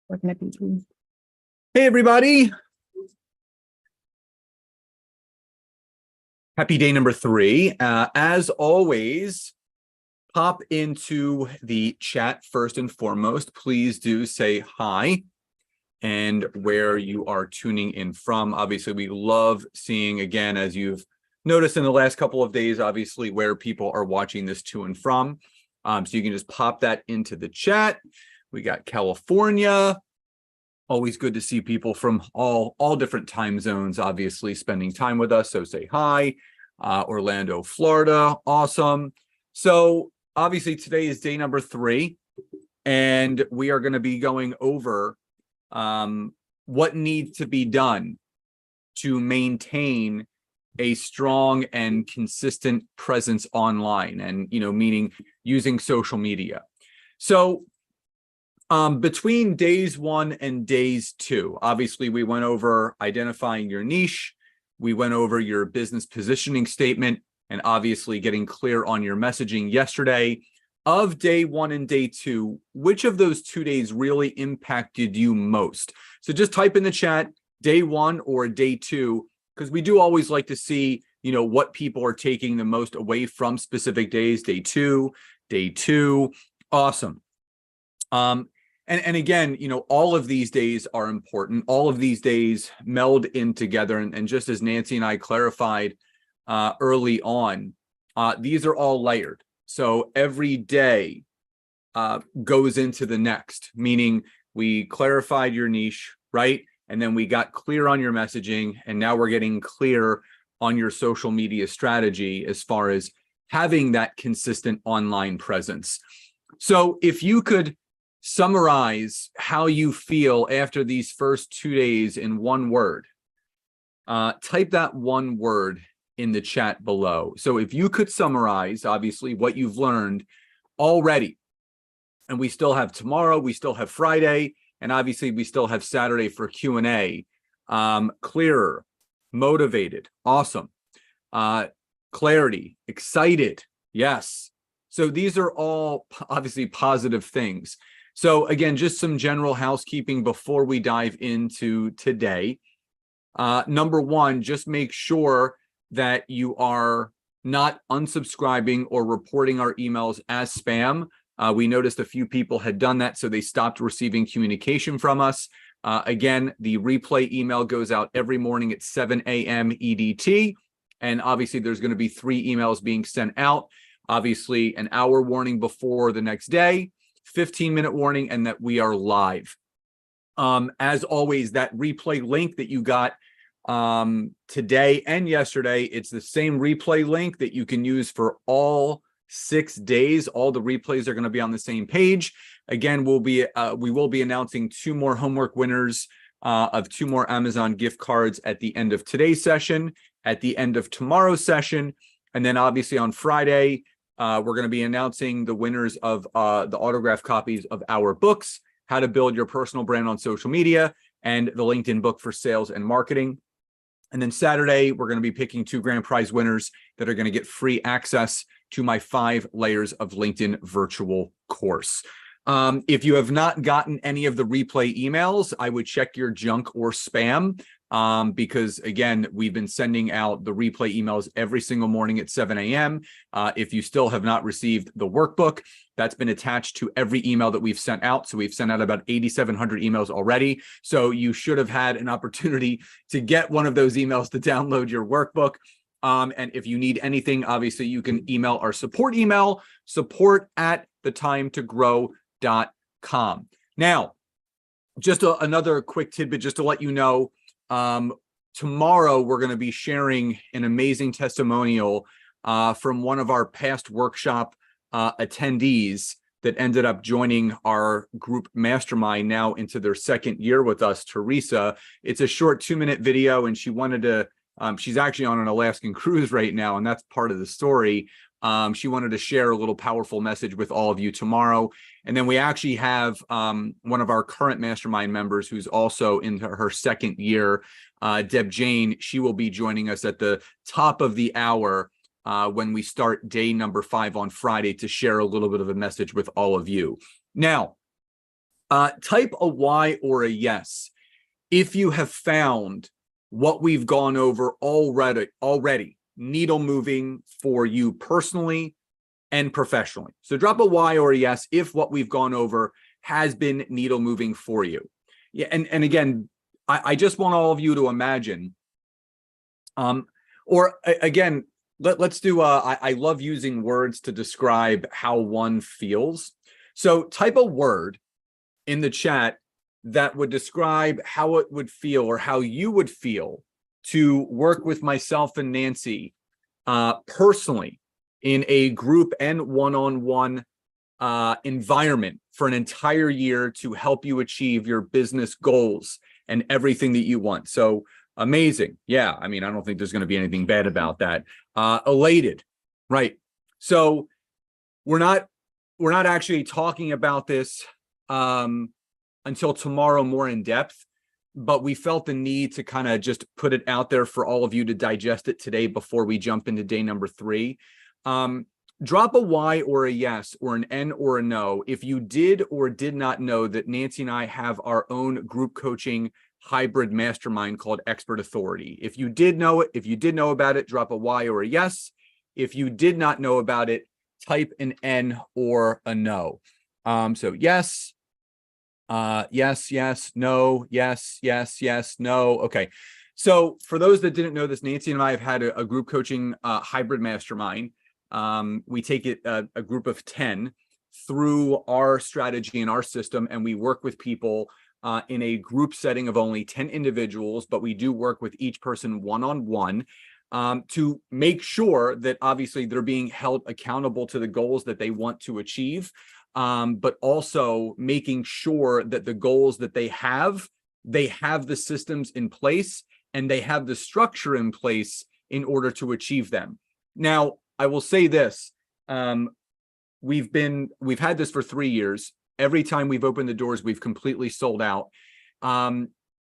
Hey, everybody. Happy day number 3. As always, pop into the chat first and foremost. Please do say hi and where you are tuning in from. Obviously, we love seeing, again, as you've noticed in the last couple of days, obviously, where people are watching this to and from. So you can just pop that into the chat. We got California. Always good to see people from all different time zones, obviously, spending time with us. So say hi. Orlando, Florida. Awesome. So obviously today is day number 3, and we are going to be going over what needs to be done to maintain a strong and consistent presence online, and meaning using social media. So between days 1 and days 2, obviously we went over identifying your niche, we went over your business positioning statement, and obviously getting clear on your messaging yesterday. Of day 1 and day 2, which of those 2 days really impacted you most? So just type in the chat day 1 or day 2, because we do always like to see, what people are taking the most away from specific days. Day 2. Awesome. And again, all of these days are important. All of these days meld in together. And just as Nancy and I clarified early on, these are all layered. So every day goes into the next, meaning we clarified your niche, right? And then we got clear on your messaging. And now we're getting clear on your social media strategy as far as having that consistent online presence. So if you could summarize how you feel after these first 2 days in one word, type that one word in the chat below. So if you could summarize, obviously, what you've learned already, and we still have tomorrow, we still have Friday, and obviously we still have Saturday for Q&A. Clearer, motivated, awesome. Clarity, excited, yes. So these are all obviously positive things. So again, just some general housekeeping before we dive into today. Number 1, just make sure that you are not unsubscribing or reporting our emails as spam. We noticed a few people had done that, so they stopped receiving communication from us. Again, the replay email goes out every morning at 7 a.m. EDT. And obviously there's going to be 3 emails being sent out. Obviously an hour warning before the next day, 15-minute warning, and that we are live. As always, that replay link that you got today and yesterday, it's the same replay link that you can use for all 6 days. All the replays are going to be on the same page. Again, we will be announcing 2 more homework winners of 2 more Amazon gift cards at the end of today's session, at the end of tomorrow's session, and then obviously on Friday, we're going to be announcing the winners of the autographed copies of our books, How to Build Your Personal Brand on Social Media, and the LinkedIn book for sales and marketing. And then Saturday, we're going to be picking 2 grand prize winners that are going to get free access to my 5 layers of LinkedIn virtual course. If you have not gotten any of the replay emails, I would check your junk or spam. Because again, we've been sending out the replay emails every single morning at 7 a.m. If you still have not received the workbook, that's been attached to every email that we've sent out. So we've sent out about 8,700 emails already. So you should have had an opportunity to get one of those emails to download your workbook. And if you need anything, obviously you can email our support email, support@thetimetogrowth.com. Now, just another quick tidbit, just to let you know, tomorrow we're going to be sharing an amazing testimonial from one of our past workshop attendees that ended up joining our group mastermind now into their 2nd year with us, Teresa. It's a short 2-minute video, and she wanted to, she's actually on an Alaskan cruise right now, and that's part of the story. She wanted to share a little powerful message with all of you tomorrow. And then we actually have one of our current mastermind members who's also in her 2nd year, Deb Jane. She will be joining us at the top of the hour when we start day number 5 on Friday to share a little bit of a message with all of you. Now, Type a Y or a yes if you have found what we've gone over already needle moving for you personally and professionally. So drop a Y or a yes if what we've gone over has been needle moving for you. Yeah, and again, I just want all of you to imagine, again, let's do, I love using words to describe how one feels. So type a word in the chat that would describe how it would feel or how you would feel to work with myself and Nancy personally in a group and one-on-one environment for an entire year to help you achieve your business goals and everything that you want. So amazing. Yeah, I mean, I don't think there's going to be anything bad about that. Elated, right? So we're not actually talking about this until tomorrow more in depth, but we felt the need to kind of just put it out there for all of you to digest it today before we jump into day number 3. Drop a Y or a yes or an N or a no if you did or did not know that Nancy and I have our own group coaching hybrid mastermind called Expert Authority. If you did know it, if you did know about it, drop a Y or a yes. If you did not know about it, type an N or a no. So yes, yes, no, yes, no. Okay. So for those that didn't know this, Nancy and I have had a group coaching hybrid mastermind. We take it a group of 10 through our strategy and our system, and we work with people in a group setting of only 10 individuals, but we do work with each person one-on-one to make sure that obviously they're being held accountable to the goals that they want to achieve, but also making sure that the goals that they have the systems in place and they have the structure in place in order to achieve them. Now, I will say this, we've had this for 3 years. Every time we've opened the doors, we've completely sold out.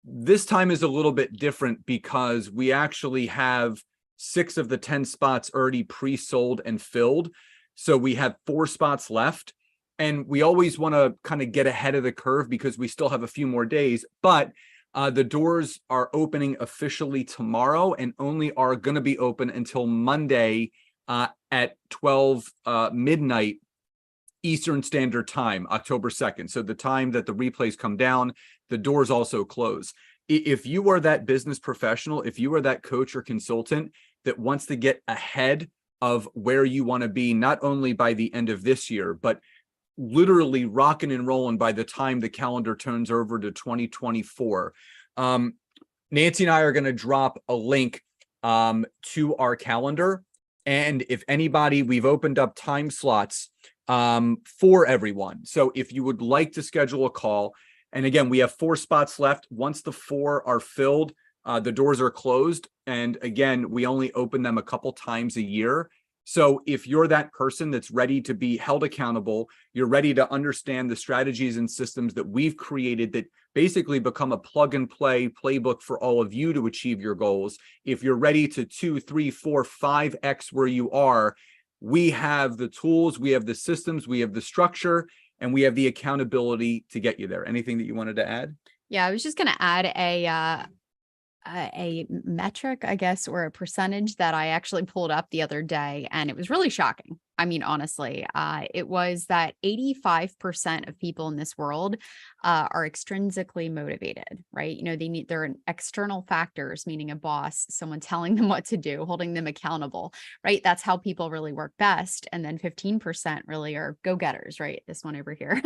This time is a little bit different because we actually have 6 of the 10 spots already pre-sold and filled. So we have 4 spots left, and we always want to kind of get ahead of the curve because we still have a few more days, but the doors are opening officially tomorrow and only are going to be open until Monday at 12 midnight Eastern Standard Time, October 2nd. So the time that the replays come down, the doors also close. If you are that business professional, if you are that coach or consultant that wants to get ahead of where you want to be, not only by the end of this year, but literally rocking and rolling by the time the calendar turns over to 2024, Nancy and I are going to drop a link to our calendar. And if anybody, we've opened up time slots for everyone. So if you would like to schedule a call, and again, we have 4 spots left. Once the 4 are filled, the doors are closed. And again, we only open them a couple times a year. So if you're that person that's ready to be held accountable, you're ready to understand the strategies and systems that we've created that basically become a plug and play playbook for all of you to achieve your goals. If you're ready to 2, 3, 4, 5x where you are, we have the tools, we have the systems, we have the structure, and we have the accountability to get you there. Anything that you wanted to add? Yeah, I was just going to add a metric, I guess, or a percentage that I actually pulled up the other day, and it was really shocking. I mean, honestly, it was that 85% of people in this world are extrinsically motivated, right? You know, they're external factors, meaning a boss, someone telling them what to do, holding them accountable, right? That's how people really work best. And then 15% really are go-getters, right? This one over here.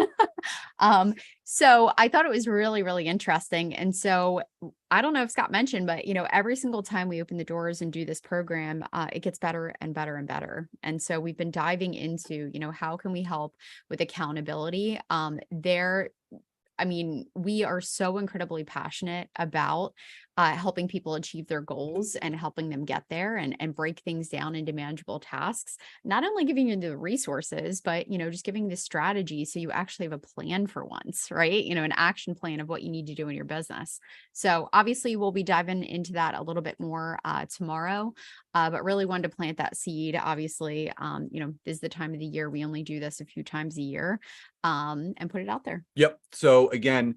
So I thought it was really, really interesting. And so I don't know if Scott mentioned, but, you know, every single time we open the doors and do this program, it gets better and better and better. And so we've been diving into, you know, how can we help with accountability? I mean, we are so incredibly passionate about helping people achieve their goals and helping them get there and break things down into manageable tasks. Not only giving you the resources, but, just giving the strategy so you actually have a plan for once, right? An action plan of what you need to do in your business. So obviously we'll be diving into that a little bit more tomorrow, but really wanted to plant that seed. Obviously, this is the time of the year. We only do this a few times a year, and put it out there. Yep. So again,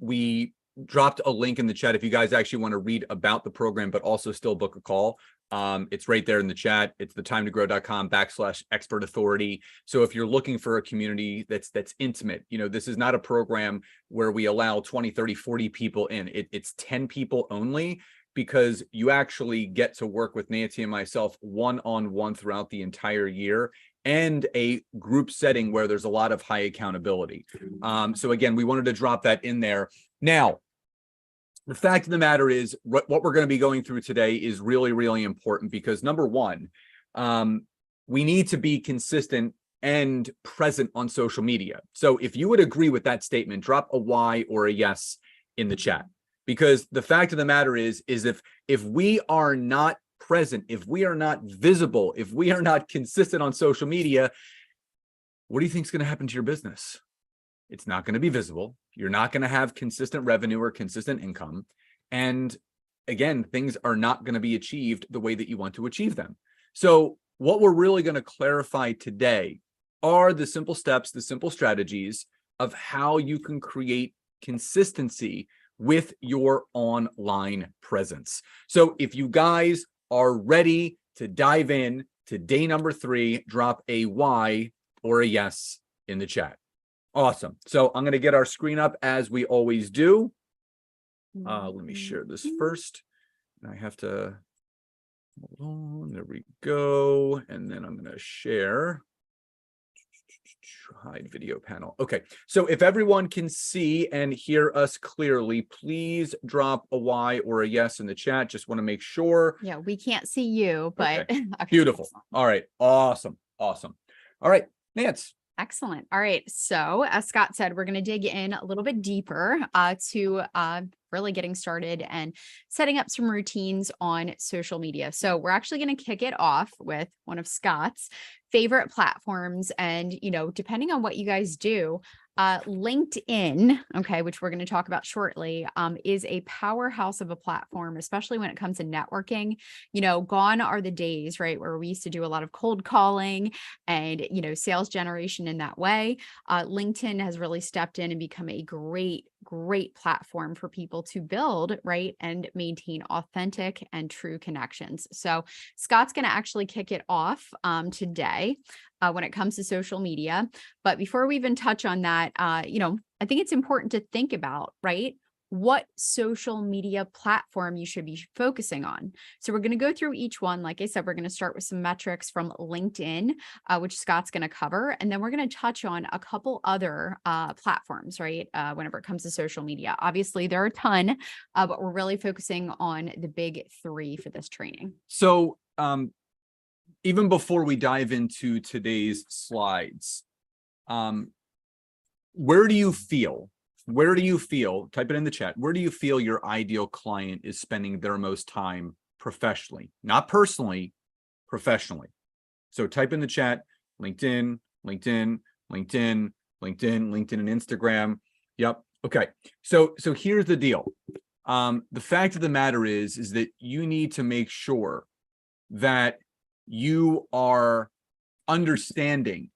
we dropped a link in the chat if you guys actually want to read about the program, but also still book a call. It's right there in the chat. It's thetimetogrowcom/expert authority. So if you're looking for a community that's intimate, this is not a program where we allow 20, 30, 40 people in. It's 10 people only, because you actually get to work with Nancy and myself one-on-one throughout the entire year, and a group setting where there's a lot of high accountability. So again, we wanted to drop that in there. Now, the fact of the matter is, what we're going to be going through today is really, really important, because number one, we need to be consistent and present on social media. So if you would agree with that statement, drop a Y or a yes in the chat, because the fact of the matter is if we are not present, if we are not visible, if we are not consistent on social media, what do you think is going to happen to your business? It's not going to be visible. You're not going to have consistent revenue or consistent income. And again, things are not going to be achieved the way that you want to achieve them. So what we're really going to clarify today are the simple steps, the simple strategies of how you can create consistency with your online presence. So if you guys are ready to dive in to day number 3, drop a Y or a yes in the chat. Awesome. So I'm going to get our screen up as we always do. Let me share this first. I have to, hold on, there we go. And then I'm going to share. Hide video panel. Okay, so if everyone can see and hear us clearly, please drop a Y or a yes in the chat. Just want to make sure. Yeah, we can't see you, but Okay. okay, Beautiful. excellent. All right, awesome. All right, Nance. Excellent. All right. So as Scott said, we're going to dig in a little bit deeper to really getting started and setting up some routines on social media. So we're actually going to kick it off with one of Scott's favorite platforms. And, depending on what you guys do, LinkedIn, okay, which we're going to talk about shortly, is a powerhouse of a platform, especially when it comes to networking. Gone are the days, right, where we used to do a lot of cold calling and, sales generation in that way. LinkedIn has really stepped in and become a great platform for people to build, right, and maintain authentic and true connections. So Scott's going to actually kick it off today when it comes to social media. But before we even touch on that, I think it's important to think about, right, what social media platform you should be focusing on. So we're going to go through each one. Like I said, we're going to start with some metrics from LinkedIn, which Scott's going to cover. And then we're going to touch on a couple other platforms, right, whenever it comes to social media. Obviously, there are a ton, but we're really focusing on the big 3 for this training. So even before we dive into today's slides, where do you feel, type it in the chat, where do you feel your ideal client is spending their most time professionally? Not personally, professionally. So type in the chat, LinkedIn, LinkedIn, LinkedIn, LinkedIn, LinkedIn, and Instagram. Yep. Okay. So here's the deal. The fact of the matter is that you need to make sure that you are understanding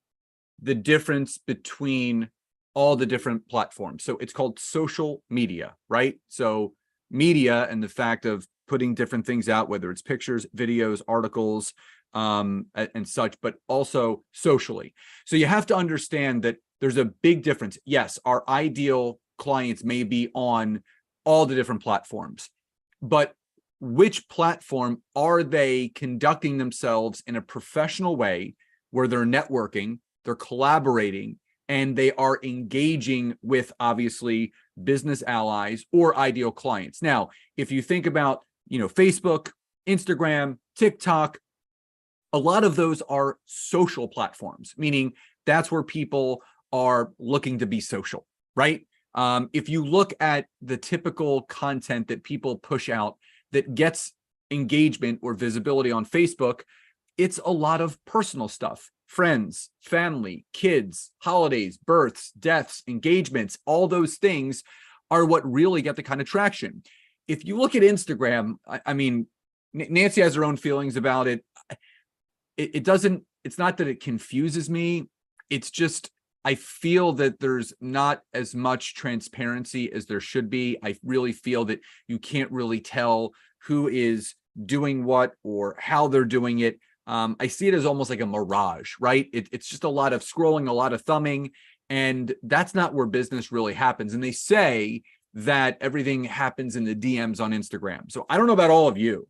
the difference between all the different platforms. So it's called social media, right? So media and the fact of putting different things out, whether it's pictures, videos, articles, and such, but also socially. So you have to understand that there's a big difference. Yes, our ideal clients may be on all the different platforms, but which platform are they conducting themselves in a professional way where they're networking, they're collaborating, and they are engaging with, obviously, business allies or ideal clients. Now, if you think about, Facebook, Instagram, TikTok, a lot of those are social platforms, meaning that's where people are looking to be social, right? If you look at the typical content that people push out that gets engagement or visibility on Facebook, it's a lot of personal stuff. Friends, family, kids, holidays, births, deaths, engagements, all those things are what really get the kind of traction. If you look at Instagram, I mean, Nancy has her own feelings about it. It doesn't, it's not that it confuses me. It's just, I feel that there's not as much transparency as there should be. I really feel that you can't really tell who is doing what or how they're doing it. I see it as almost like a mirage, right? It's just a lot of scrolling, a lot of thumbing, and that's not where business really happens. And they say that everything happens in the DMs on Instagram. So I don't know about all of you.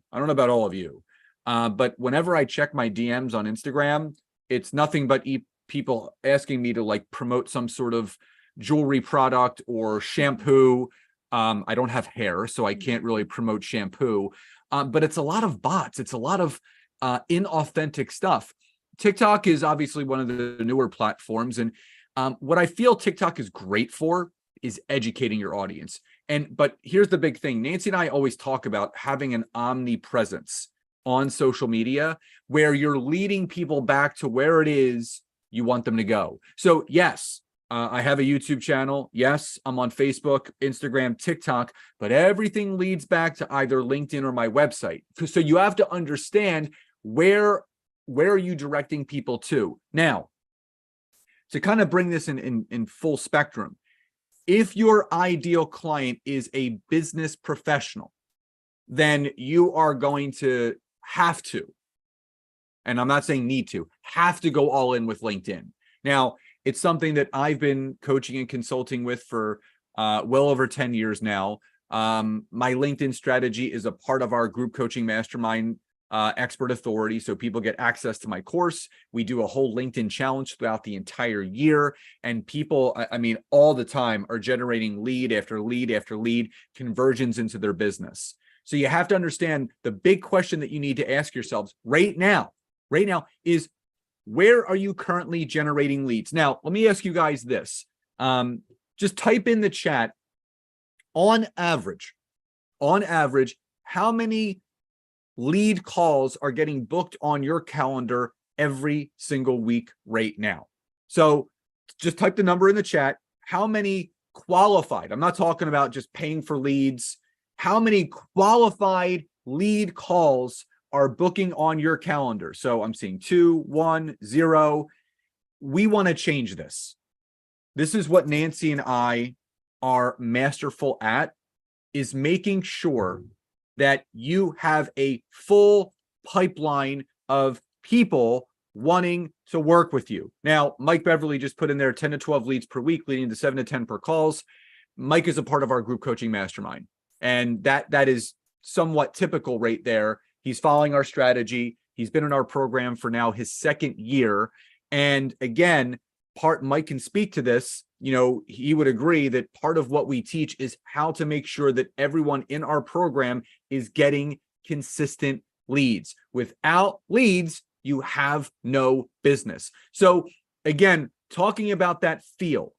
But whenever I check my DMs on Instagram, it's nothing but people asking me to like promote some sort of jewelry product or shampoo. I don't have hair, so I can't really promote shampoo. But it's a lot of bots. It's a lot of inauthentic stuff. TikTok is obviously one of the newer platforms. And what I feel TikTok is great for is educating your audience. But here's the big thing. Nancy and I always talk about having an omnipresence on social media where you're leading people back to where it is you want them to go. So yes, I have a YouTube channel. Yes, I'm on Facebook, Instagram, TikTok, but everything leads back to either LinkedIn or my website. So you have to understand where are you directing people to. Now, to kind of bring this in full spectrum, if your ideal client is a business professional, then you are going to have to, and I'm not saying need to, have to go all in with LinkedIn. Now, it's something that I've been coaching and consulting with for well over 10 years now. My LinkedIn strategy is a part of our group coaching mastermind expert authority. So people get access to my course. We do a whole LinkedIn challenge throughout the entire year. And people, I mean, all the time are generating lead after lead after lead, conversions into their business. So you have to understand the big question that you need to ask yourselves right now is, where are you currently generating leads? Now, let me ask you guys this. Just type in the chat, on average, how many lead calls are getting booked on your calendar every single week right now? So just type the number in the chat. How many qualified? I'm not talking about just paying for leads. How many qualified lead calls are booking on your calendar? So I'm seeing 2, 1, 0. We want to change this. This is what Nancy and I are masterful at, is making sure that you have a full pipeline of people wanting to work with you. Now, Mike Beverly just put in there 10 to 12 leads per week, leading to 7 to 10 per calls. Mike is a part of our group coaching mastermind. And that is somewhat typical right there. He's following our strategy. He's been in our program for now his second year. And again, Mike can speak to this. You know, he would agree that part of what we teach is how to make sure that everyone in our program is getting consistent leads. Without leads, you have no business. So again, talking about that feel,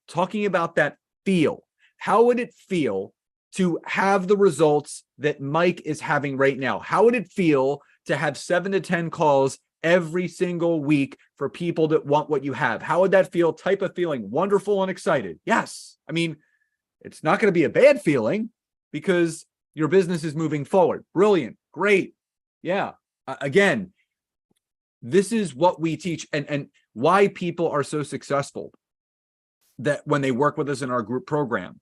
how would it feel to have the results that Mike is having right now? How would it feel to have 7 to 10 calls every single week for people that want what you have? How would that feel? Type of feeling, wonderful and excited. Yes. I mean, it's not going to be a bad feeling because your business is moving forward. Brilliant. Great. Yeah. Again, this is what we teach and why people are so successful that when they work with us in our group program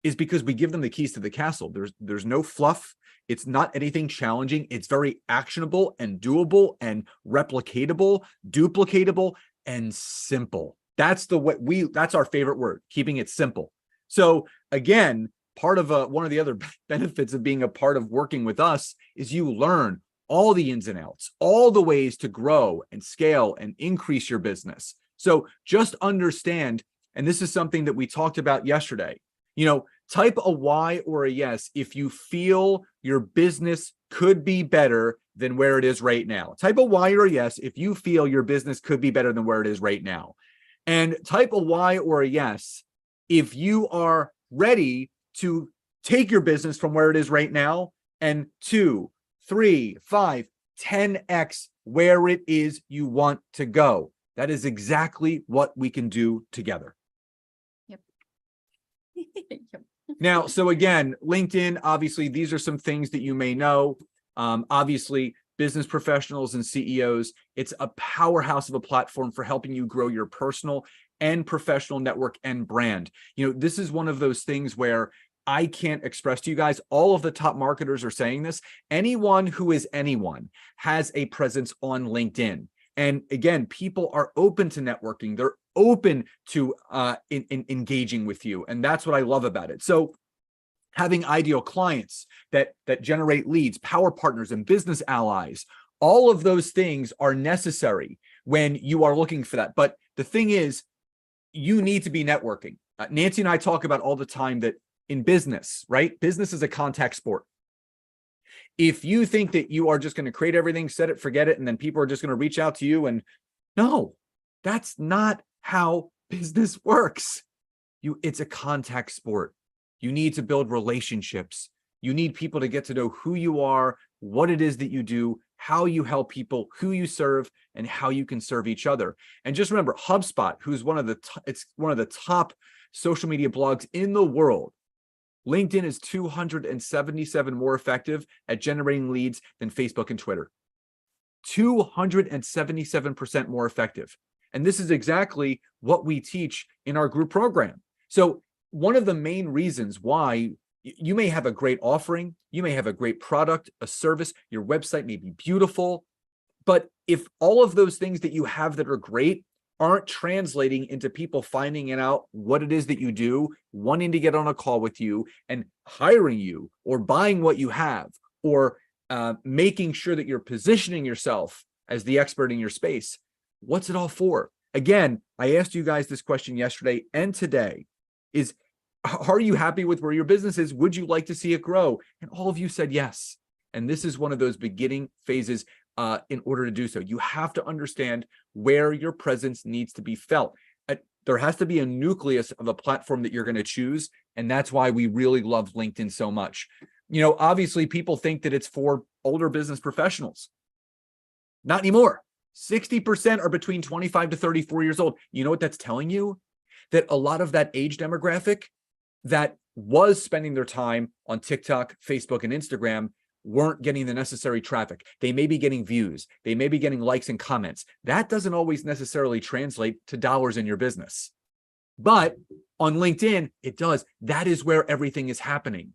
is because we give them the keys to the castle. There's no fluff. It's not anything challenging. It's very actionable and doable and replicatable, duplicatable, and simple. That's that's our favorite word, keeping it simple. So again, part of one of the other benefits of being a part of working with us is you learn all the ins and outs, all the ways to grow and scale and increase your business. So just understand, and this is something that we talked about yesterday, you know, type a Y or a yes if you feel your business could be better than where it is right now. Type a Y or a yes if you feel your business could be better than where it is right now. And type a Y or a yes if you are ready to take your business from where it is right now and 2, 3, 5, 10x where it is you want to go. That is exactly what we can do together. Yep. Yep. Now, so again, LinkedIn, obviously, these are some things that you may know. Obviously, business professionals and CEOs, it's a powerhouse of a platform for helping you grow your personal and professional network and brand. This is one of those things where I can't express to you guys, all of the top marketers are saying this. Anyone who is anyone has a presence on LinkedIn. And again, people are open to networking. They're open to engaging with you. And that's what I love about it. So having ideal clients that generate leads, power partners, and business allies, all of those things are necessary when you are looking for that. But the thing is, you need to be networking. Nancy and I talk about all the time that in business, right? Business is a contact sport. If you think that you are just going to create everything, set it, forget it, and then people are just going to reach out to you, and no, that's not how business works. It's a contact sport. You need to build relationships. You need people to get to know who you are, what it is that you do, how you help people, who you serve, and how you can serve each other. And just remember, HubSpot, who's one of the top social media blogs in the world, LinkedIn is 277 more effective at generating leads than Facebook and Twitter. 277% more effective. And this is exactly what we teach in our group program. So one of the main reasons why you may have a great offering, you may have a great product, a service, your website may be beautiful, but if all of those things that you have that are great aren't translating into people finding out what it is that you do, wanting to get on a call with you and hiring you or buying what you have, or making sure that you're positioning yourself as the expert in your space, what's it all for? Again, I asked you guys this question yesterday and today is, are you happy with where your business is? Would you like to see it grow? And all of you said yes. And this is one of those beginning phases. In order to do so, you have to understand where your presence needs to be felt. There has to be a nucleus of a platform that you're going to choose. And that's why we really love LinkedIn so much. Obviously, people think that it's for older business professionals. Not anymore. 60% are between 25 to 34 years old. You know what that's telling you? That a lot of that age demographic that was spending their time on TikTok, Facebook, and Instagram weren't getting the necessary traffic. They may be getting views. They may be getting likes and comments. That doesn't always necessarily translate to dollars in your business. But on LinkedIn, it does. That is where everything is happening.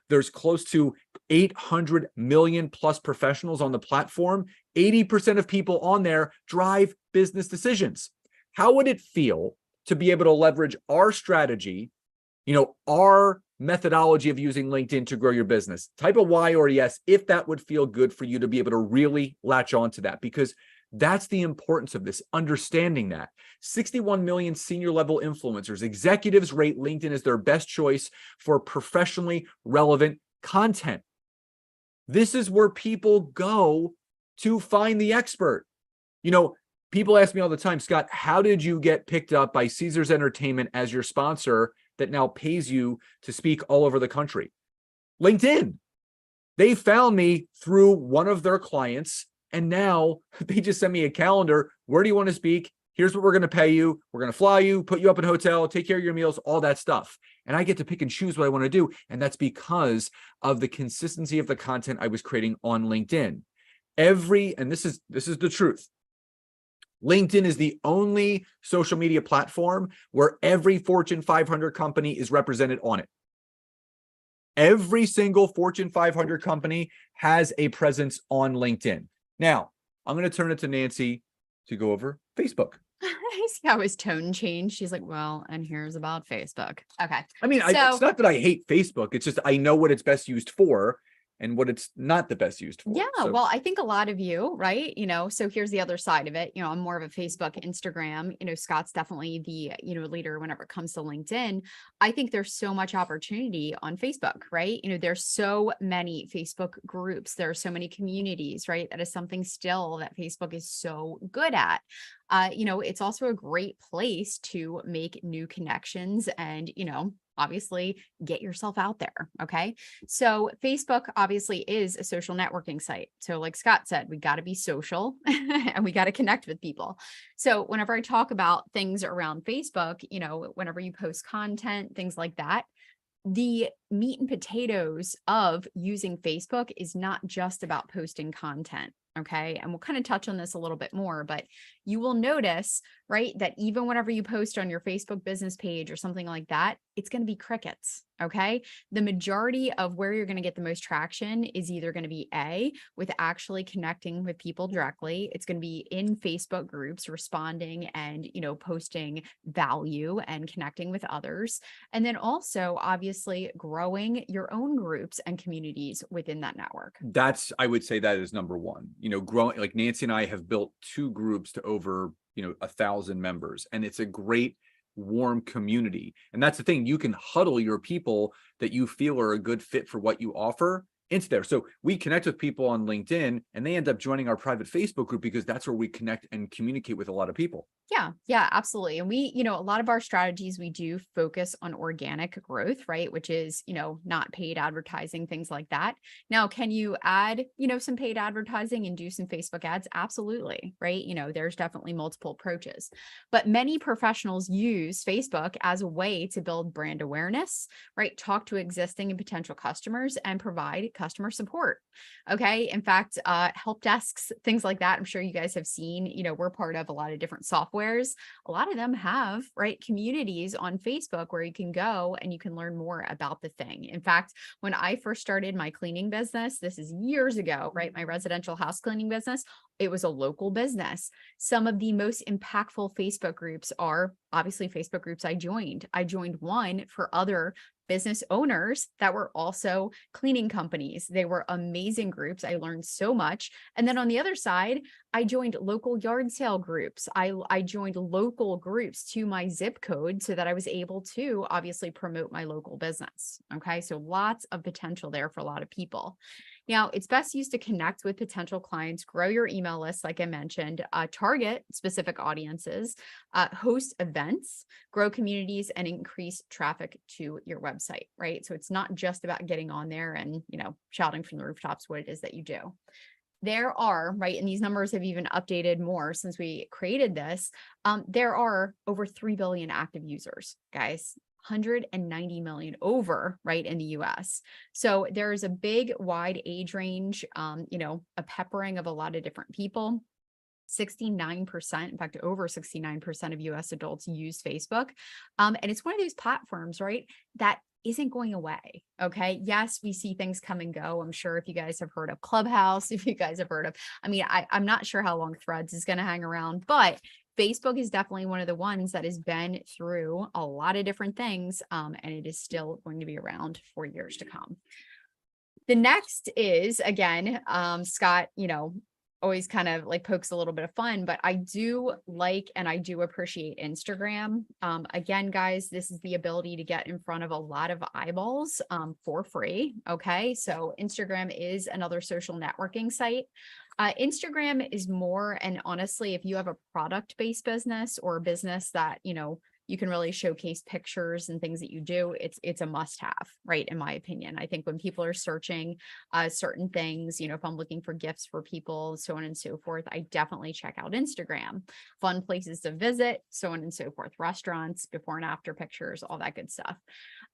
There's close to 800 million plus professionals on the platform. 80% of people on there drive business decisions. How would it feel to be able to leverage our strategy, our methodology of using LinkedIn to grow your business? Type a Y or a yes if that would feel good for you to be able to really latch on to that, because that's the importance of this, understanding that 61 million senior level influencers, executives rate LinkedIn as their best choice for professionally relevant content. This is where people go to find the expert. People ask me all the time, Scott, how did you get picked up by Caesars Entertainment as your sponsor that now pays you to speak all over the country? LinkedIn. They found me through one of their clients, and now they just send me a calendar. Where do you want to speak? Here's what we're going to pay you. We're going to fly you, put you up in a hotel, take care of your meals, all that stuff. And I get to pick and choose what I want to do. And that's because of the consistency of the content I was creating on LinkedIn. And this is the truth. LinkedIn is the only social media platform where every Fortune 500 company is represented on it. Every single Fortune 500 company has a presence on LinkedIn. Now, I'm going to turn it to Nancy to go over Facebook. I see how his tone changed. She's like, well, and here's about Facebook. Okay. I mean, it's not that I hate Facebook. It's just I know what it's best used for and what it's not the best used for. Yeah. Well, I think a lot of you, right? So here's the other side of it. I'm more of a Facebook, Instagram, Scott's definitely the, leader whenever it comes to LinkedIn. I think there's so much opportunity on Facebook, right? There's so many Facebook groups. There are so many communities, right? That is something still that Facebook is so good at. It's also a great place to make new connections and, obviously get yourself out there. Okay. So Facebook obviously is a social networking site. So like Scott said, we got to be social and we got to connect with people. So whenever I talk about things around Facebook, whenever you post content, things like that, the meat and potatoes of using Facebook is not just about posting content. Okay. And we'll kind of touch on this a little bit more, but you will notice, right, that even whenever you post on your Facebook business page or something like that, it's going to be crickets. Okay. The majority of where you're going to get the most traction is either going to be with actually connecting with people directly. It's going to be in Facebook groups, responding and, posting value and connecting with others. And then also obviously growing your own groups and communities within that network. I would say that is number one, growing, like Nancy and I have built 2 groups to over, 1,000 members, and it's a great warm community. And that's the thing, you can huddle your people that you feel are a good fit for what you offer into there. So we connect with people on LinkedIn and they end up joining our private Facebook group because that's where we connect and communicate with a lot of people. Yeah, absolutely. And we, a lot of our strategies, we do focus on organic growth, right? Which is, not paid advertising, things like that. Now, can you add, some paid advertising and do some Facebook ads? Absolutely, right? There's definitely multiple approaches, but many professionals use Facebook as a way to build brand awareness, right? Talk to existing and potential customers and provide customer support. Okay. In fact, help desks, things like that. I'm sure you guys have seen, we're part of a lot of different softwares. A lot of them have, right, communities on Facebook where you can go and you can learn more about the thing. In fact, when I first started my cleaning business, this is years ago, right, my residential house cleaning business, it was a local business. Some of the most impactful Facebook groups are obviously Facebook groups I joined. I joined one for other business owners that were also cleaning companies. They were amazing groups. I learned so much. And then on the other side, I joined local yard sale groups. I joined local groups to my zip code so that I was able to obviously promote my local business. Okay. So lots of potential there for a lot of people. Now, it's best used to connect with potential clients, grow your email list, like I mentioned, target specific audiences, host events, grow communities, and increase traffic to your website, right? So it's not just about getting on there and, shouting from the rooftops what it is that you do. There are, right, and these numbers have even updated more since we created this. There are over 3 billion active users, guys. 190 million over, right, in the US. So there's a big wide age range, a peppering of a lot of different people. 69%, in fact, over 69% of US adults use Facebook. And it's one of those platforms, right, that isn't going away. Okay. Yes, we see things come and go. I'm sure if you guys have heard of Clubhouse, if you guys have heard of, I'm not sure how long Threads is going to hang around, but Facebook is definitely one of the ones that has been through a lot of different things. And it is still going to be around for years to come. The next is, again, Scott, always kind of like pokes a little bit of fun, but I do like and I do appreciate Instagram. Again, guys, this is the ability to get in front of a lot of eyeballs for free. Okay. So Instagram is another social networking site. Instagram is more, and honestly, if you have a product-based business or a business that, you can really showcase pictures and things that you do, it's a must-have, right? In my opinion, I think when people are searching certain things, if I'm looking for gifts for people, so on and so forth, I definitely check out Instagram. Fun places to visit, so on and so forth, restaurants, before and after pictures, all that good stuff.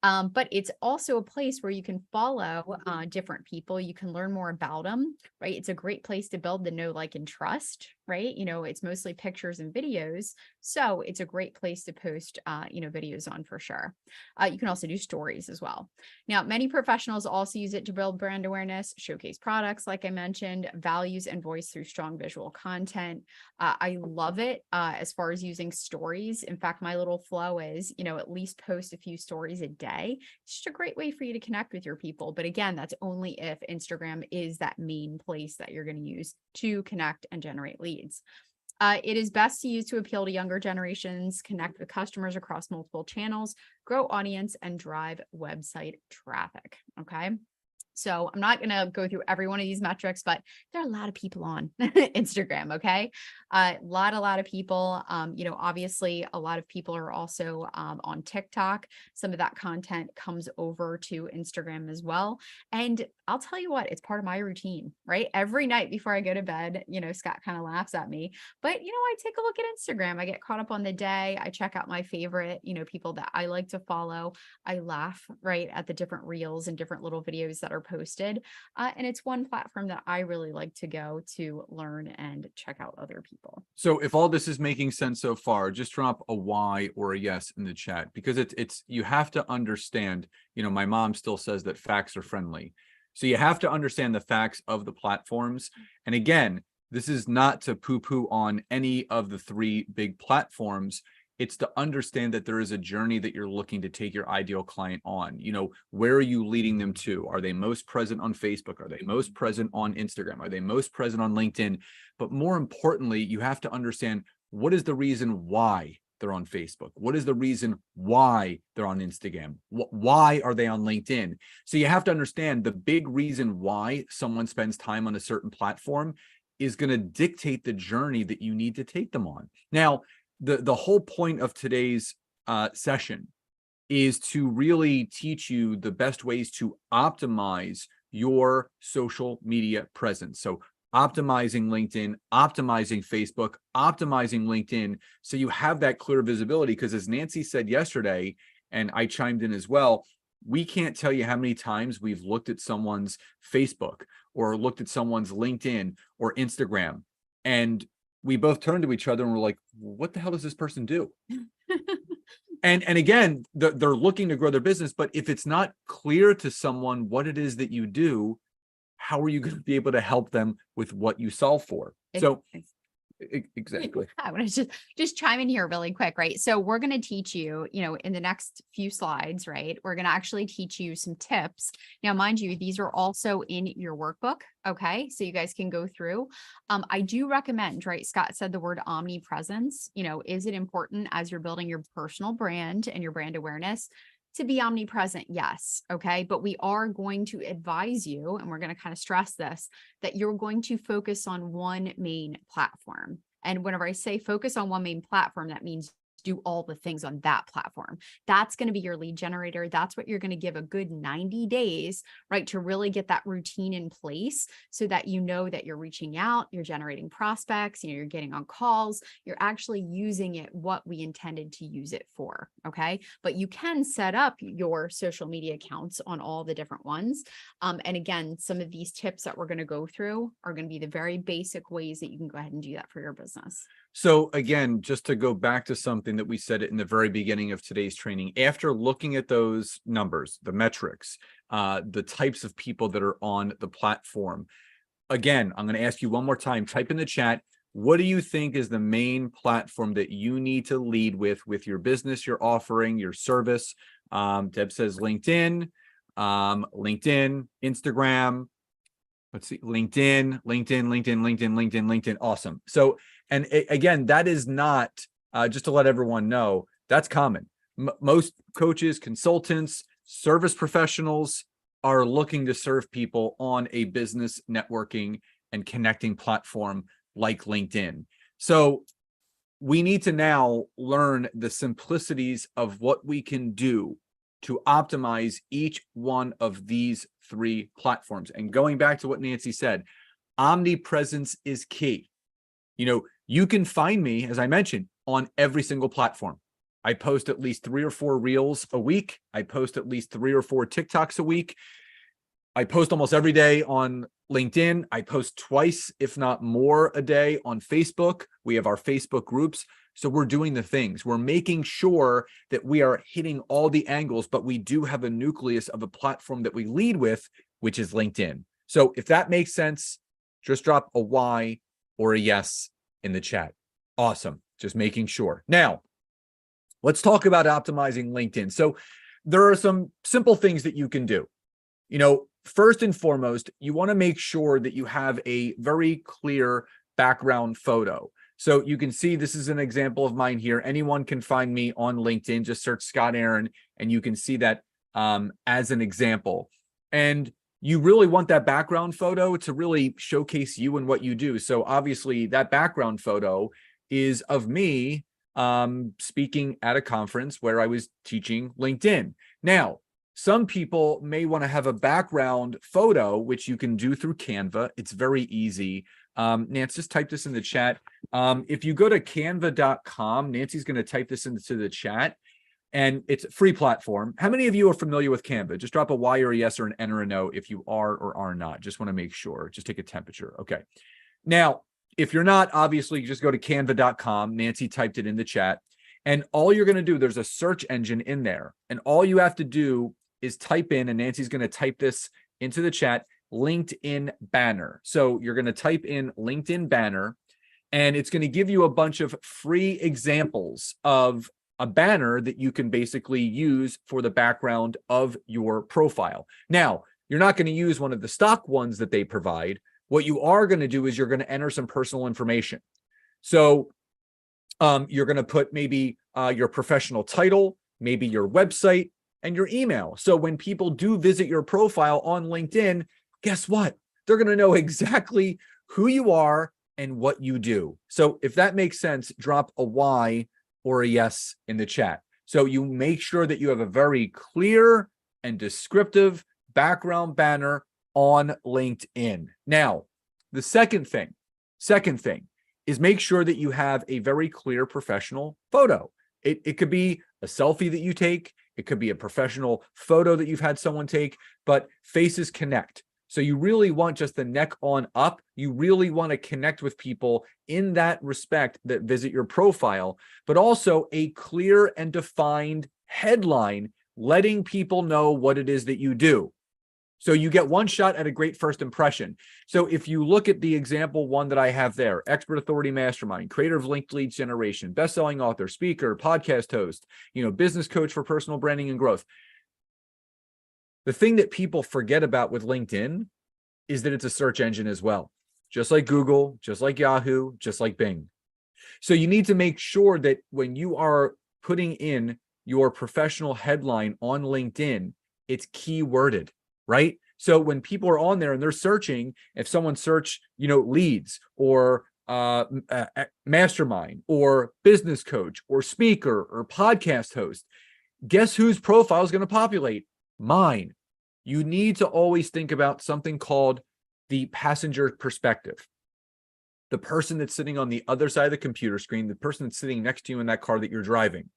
But it's also a place where you can follow different people. You can learn more about them, right? It's a great place to build the know, like, and trust, right? It's mostly pictures and videos. So it's a great place to post, videos on for sure. You can also do stories as well. Now, many professionals also use it to build brand awareness, showcase products, like I mentioned, values and voice through strong visual content. I love it as far as using stories. In fact, my little flow is, at least post a few stories a day. It's just a great way for you to connect with your people. But again, that's only if Instagram is that main place that you're going to use to connect and generate leads. It is best to use to appeal to younger generations, connect with customers across multiple channels, grow audience, and drive website traffic. Okay. So I'm not going to go through every one of these metrics, but there are a lot of people on Instagram. Okay. A lot of people, obviously a lot of people are also on TikTok. Some of that content comes over to Instagram as well. And I'll tell you what, it's part of my routine, right? Every night before I go to bed, Scott kind of laughs at me, but I take a look at Instagram. I get caught up on the day. I check out my favorite, people that I like to follow. I laugh right at the different reels and different little videos that are posted. And it's one platform that I really like to go to learn and check out other people. So if all this is making sense so far, just drop a Y or a yes in the chat, because it's you have to understand, my mom still says that facts are friendly. So you have to understand the facts of the platforms. And again, this is not to poo-poo on any of the three big platforms. It's to understand that there is a journey that you're looking to take your ideal client on. Where are you leading them to? Are they most present on Facebook? Are they most present on Instagram? Are they most present on LinkedIn? But more importantly, you have to understand, what is the reason why they're on Facebook? What is the reason why they're on Instagram? Why are they on LinkedIn? So you have to understand the big reason why someone spends time on a certain platform is going to dictate the journey that you need to take them on. Now, the whole point of today's session is to really teach you the best ways to optimize your social media presence. So optimizing LinkedIn, optimizing Facebook, optimizing LinkedIn, so you have that clear visibility. Because as Nancy said yesterday, and I chimed in as well, we can't tell you how many times we've looked at someone's Facebook or looked at someone's LinkedIn or Instagram, and we both turned to each other and we're like, what the hell does this person do? And again, they're looking to grow their business, but if it's not clear to someone what it is that you do, how are you going to be able to help them with what you solve for? So exactly. I want to just chime in here really quick, right? So we're going to teach you, in the next few slides, right? We're going to actually teach you some tips. Now, mind you, these are also in your workbook. Okay. So you guys can go through. I do recommend, right? Scott said the word omnipresence. Is it important as you're building your personal brand and your brand awareness to be omnipresent? Yes. Okay. But we are going to advise you, and we're going to kind of stress this, that you're going to focus on one main platform. And whenever I say focus on one main platform, that means do all the things on that platform. That's going to be your lead generator. That's what you're going to give a good 90 days, right, to really get that routine in place so that that you're reaching out, you're generating prospects, you're getting on calls, you're actually using it what we intended to use it for. Okay. But you can set up your social media accounts on all the different ones. And again, some of these tips that we're going to go through are going to be the very basic ways that you can go ahead and do that for your business. So again, just to go back to something that we said in the very beginning of today's training, after looking at those numbers, the metrics, the types of people that are on the platform, again, I'm going to ask you one more time, type in the chat, what do you think is the main platform that you need to lead with your business, your offering, your service? Deb says LinkedIn, Instagram. Let's see, LinkedIn. Awesome. So, and again, that is not, just to let everyone know, that's common. Most coaches, consultants, service professionals are looking to serve people on a business networking and connecting platform like LinkedIn. So we need to now learn the simplicities of what we can do to optimize each one of these three platforms. And going back to what Nancy said, omnipresence is key. You can find me, as I mentioned, on every single platform. I post at least 3 or 4 reels a week. I post at least 3 or 4 TikToks a week. I post almost every day on LinkedIn. I post twice, if not more, a day on Facebook. We have our Facebook groups. So we're doing the things. We're making sure that we are hitting all the angles, but we do have a nucleus of a platform that we lead with, which is LinkedIn. So if that makes sense, just drop a Y or a yes in the chat. Awesome. Just making sure. Now, let's talk about optimizing LinkedIn. So there are some simple things that you can do. First and foremost, you want to make sure that you have a very clear background photo. So you can see this is an example of mine here. Anyone can find me on LinkedIn. Just search Scott Aaron, and you can see that as an example. And you really want that background photo to really showcase you and what you do. So obviously that background photo is of me speaking at a conference where I was teaching LinkedIn. Now, some people may want to have a background photo, which you can do through Canva. It's very easy. Nancy, just type this in the chat. If you go to canva.com, Nancy's going to type this into the chat. And it's a free platform. How many of you are familiar with Canva? Just drop a Y or a yes or an N or a no if you are or are not. Just want to make sure. Just take a temperature. Okay. Now, if you're not, obviously, just go to canva.com. Nancy typed it in the chat. And all you're going to do, there's a search engine in there. And all you have to do is type in, and Nancy's going to type this into the chat, LinkedIn banner. So you're going to type in LinkedIn banner, and it's going to give you a bunch of free examples of a banner that you can basically use for the background of your profile. Now, you're not going to use one of the stock ones that they provide. What you are going to do is you're going to enter some personal information. So you're going to put maybe your professional title, maybe your website, and your email. So when people do visit your profile on LinkedIn, guess what? They're going to know exactly who you are and what you do. So if that makes sense, drop a Y or a yes in the chat. So you make sure that you have a very clear and descriptive background banner on LinkedIn. Now, the second thing is make sure that you have a very clear professional photo. It could be a selfie that you take. It could be a professional photo that you've had someone take, but faces connect. So you really want just the neck on up. You really want to connect with people in that respect that visit your profile, but also a clear and defined headline, letting people know what it is that you do. So you get one shot at a great first impression. So if you look at the example one that I have there, Expert Authority Mastermind, creator of Linked Leads Generation, best-selling author, speaker, podcast host, business coach for personal branding and growth. The thing that people forget about with LinkedIn is that it's a search engine as well, just like Google, just like Yahoo, just like Bing. So you need to make sure that when you are putting in your professional headline on LinkedIn, it's keyworded, right? So when people are on there and they're searching, if someone search, leads or mastermind or business coach or speaker or podcast host, guess whose profile is going to populate? Mine. You need to always think about something called the passenger perspective. The person that's sitting on the other side of the computer screen, the person that's sitting next to you in that car that you're driving.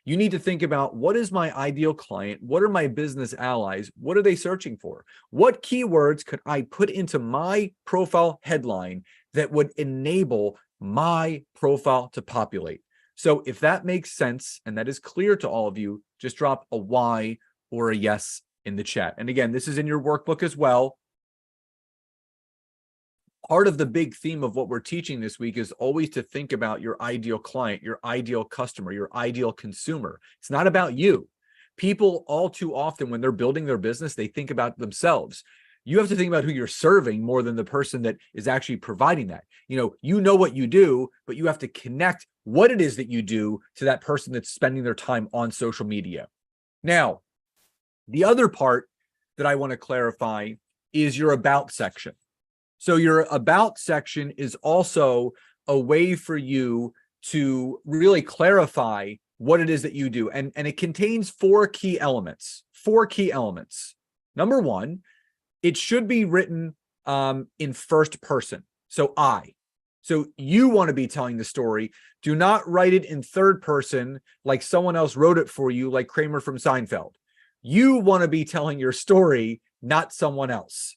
You need to think about, what is my ideal client? What are my business allies? What are they searching for? What keywords could I put into my profile headline that would enable my profile to populate? So if that makes sense and that is clear to all of you, just drop a Y or a yes in the chat. And again, this is in your workbook as well. Part of the big theme of what we're teaching this week is always to think about your ideal client, your ideal customer, your ideal consumer. It's not about you. People all too often, when they're building their business, they think about themselves. You have to think about who you're serving more than the person that is actually providing that. You know what you do, but you have to connect what it is that you do to that person that's spending their time on social media. Now, the other part that I want to clarify is your about section. So your about section is also a way for you to really clarify what it is that you do. And it contains four key elements. Number one, it should be written in first person. So I. So you want to be telling the story. Do not write it in third person like someone else wrote it for you, like Kramer from Seinfeld. You want to be telling your story, not someone else.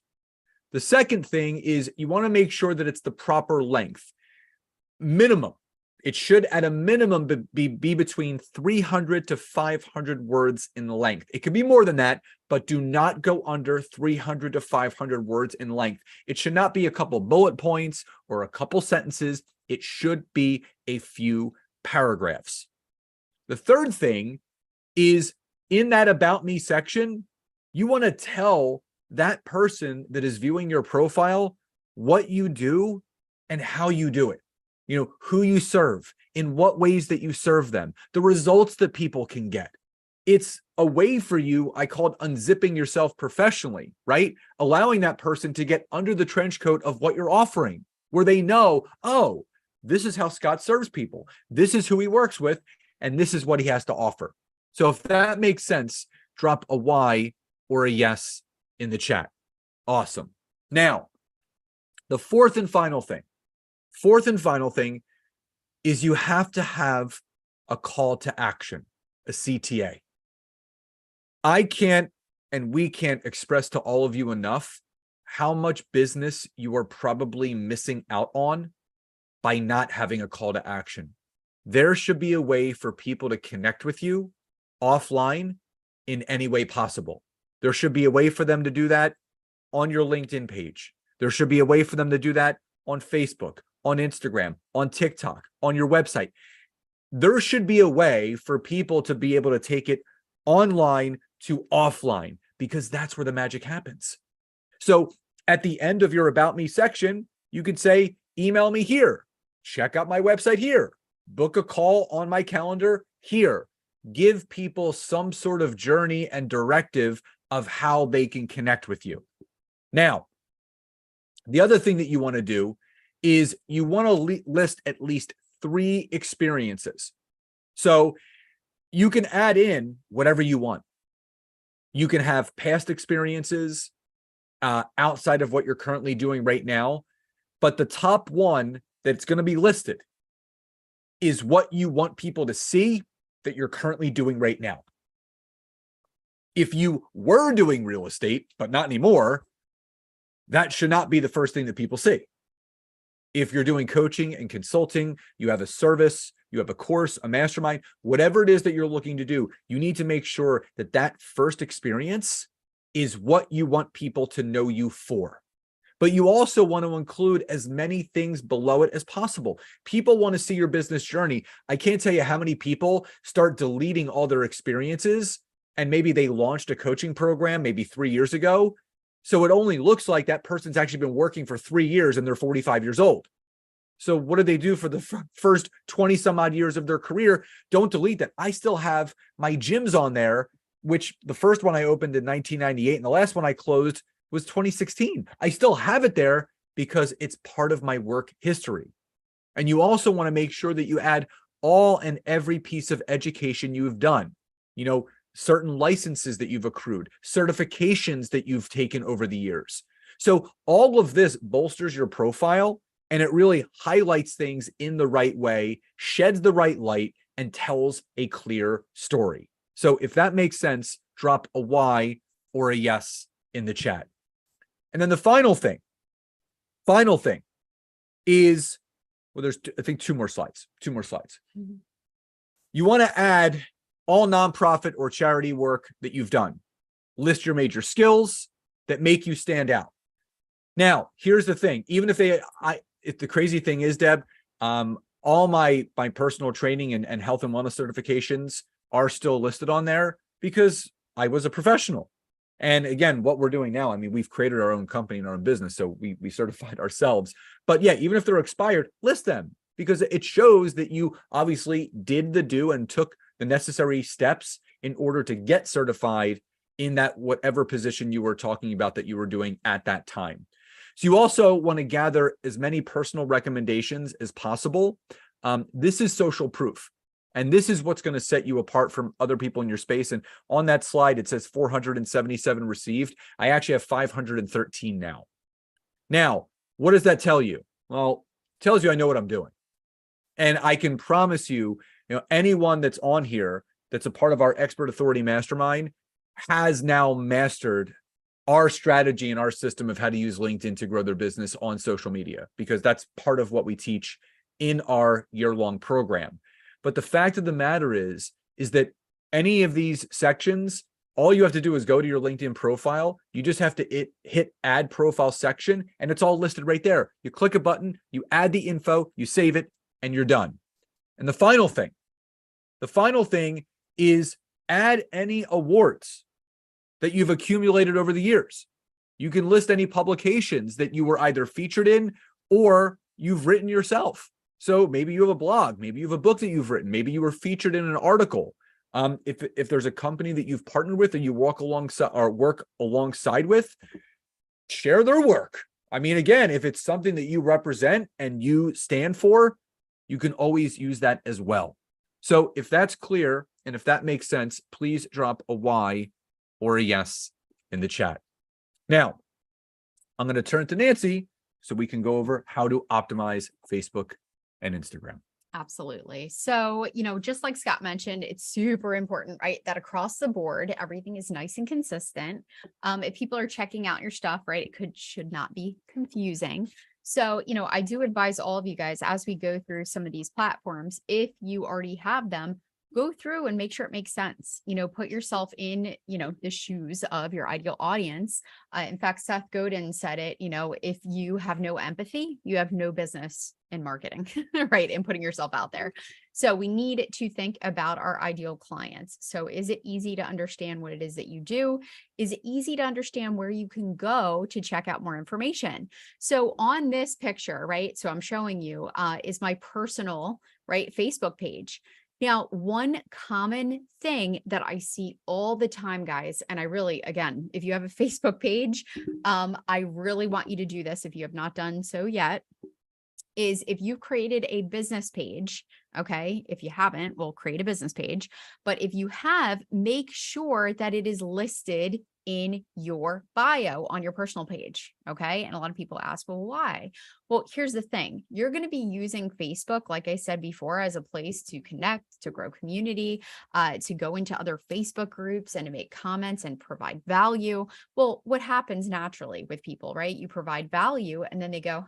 The second thing is you want to make sure that it's the proper length. Minimum. It should at a minimum be between 300 to 500 words in length. It could be more than that, but do not go under 300 to 500 words in length. It should not be a couple bullet points or a couple sentences. It should be a few paragraphs. The third thing is, in that About Me section, you want to tell that person that is viewing your profile what you do and how you do it. Who you serve, in what ways that you serve them, the results that people can get. it's a way for you, I called unzipping yourself professionally, right? Allowing that person to get under the trench coat of what you're offering, where they know, oh, this is how Scott serves people. This is who he works with, and this is what he has to offer. So if that makes sense, drop a Y or a yes in the chat. Awesome. Now, the fourth and final thing is you have to have a call to action, a CTA. I can't, and we can't express to all of you enough how much business you are probably missing out on by not having a call to action. There should be a way for people to connect with you offline in any way possible. There should be a way for them to do that on your LinkedIn page. There should be a way for them to do that on Facebook, on Instagram, on TikTok, on your website. There should be a way for people to be able to take it online to offline, because that's where the magic happens. So at the end of your About Me section, you could say, email me here, check out my website here, book a call on my calendar here. Give people some sort of journey and directive of how they can connect with you. Now, the other thing that you want to do is you want to list at least 3 experiences. So you can add in whatever you want. You can have past experiences outside of what you're currently doing right now, but the top one that's going to be listed is what you want people to see that you're currently doing right now. If you were doing real estate, but not anymore, that should not be the first thing that people see. If you're doing coaching and consulting, you have a service, you have a course, a mastermind, whatever it is that you're looking to do, you need to make sure that that first experience is what you want people to know you for. But you also want to include as many things below it as possible. People want to see your business journey. I can't tell you how many people start deleting all their experiences, and maybe they launched a coaching program maybe 3 years ago. So it only looks like that person's actually been working for 3 years and they're 45 years old. So what do they do for the first 20 some odd years of their career? Don't delete that. I still have my gyms on there, which the first one I opened in 1998 and the last one I closed was 2016. I still have it there because it's part of my work history. And you also want to make sure that you add all and every piece of education you've done. You know, certain licenses that you've accrued, certifications that you've taken over the years. So all of this bolsters your profile, and it really highlights things in the right way, sheds the right light, and tells a clear story. So if that makes sense, drop a Y or a yes in the chat. And then the final thing is, well, there's, I think, two more slides. Mm-hmm. You want to add all nonprofit or charity work that you've done. List your major skills that make you stand out. Now, here's the thing. Even if if the crazy thing is, Deb, all my personal training and health and wellness certifications are still listed on there because I was a professional. And again, what we're doing now, I mean, we've created our own company and our own business, so we certified ourselves. But yeah, even if they're expired, list them, because it shows that you obviously did the do and took the necessary steps in order to get certified in that whatever position you were talking about that you were doing at that time. So you also want to gather as many personal recommendations as possible. This is social proof. And this is what's going to set you apart from other people in your space. And on that slide, it says 477 received. I actually have 513 now. Now, what does that tell you? Well, it tells you I know what I'm doing. And I can promise you, anyone that's on here that's a part of our Expert Authority Mastermind has now mastered our strategy and our system of how to use LinkedIn to grow their business on social media, because that's part of what we teach in our year-long program. But the fact of the matter is that any of these sections, all you have to do is go to your LinkedIn profile. You just have to hit add profile section, and it's all listed right there. You click a button, you add the info, you save it, and you're done. And the final thing is add any awards that you've accumulated over the years. You can list any publications that you were either featured in or you've written yourself. So maybe you have a blog, maybe you have a book that you've written, maybe you were featured in an article. If there's a company that you've partnered with and you work alongside with, share their work. I mean, again, if it's something that you represent and you stand for, you can always use that as well. So if that's clear and if that makes sense, please drop a Y or a yes in the chat. Now, I'm going to turn to Nancy so we can go over how to optimize Facebook and Instagram. Absolutely. So, just like Scott mentioned, it's super important, right? That across the board, everything is nice and consistent. If people are checking out your stuff, right, it should not be confusing. So, I do advise all of you guys as we go through some of these platforms, if you already have them, go through and make sure it makes sense. Put yourself in, the shoes of your ideal audience. In fact, Seth Godin said it, if you have no empathy, you have no business in marketing, right? And putting yourself out there. So we need to think about our ideal clients. So is it easy to understand what it is that you do? Is it easy to understand where you can go to check out more information? So on this picture, right? So I'm showing you is my personal, right, Facebook page. Now, one common thing that I see all the time, guys, and I really, again, if you have a Facebook page, I really want you to do this if you have not done so yet, is if you've created a business page, okay, if you haven't, we'll create a business page, but if you have, make sure that it is listed in your bio on your personal page, okay? And a lot of people ask, well, why? Well, here's the thing. You're going to be using Facebook, like I said before, as a place to connect, to grow community, to go into other Facebook groups and to make comments and provide value. Well, what happens naturally with people, right? You provide value and then they go,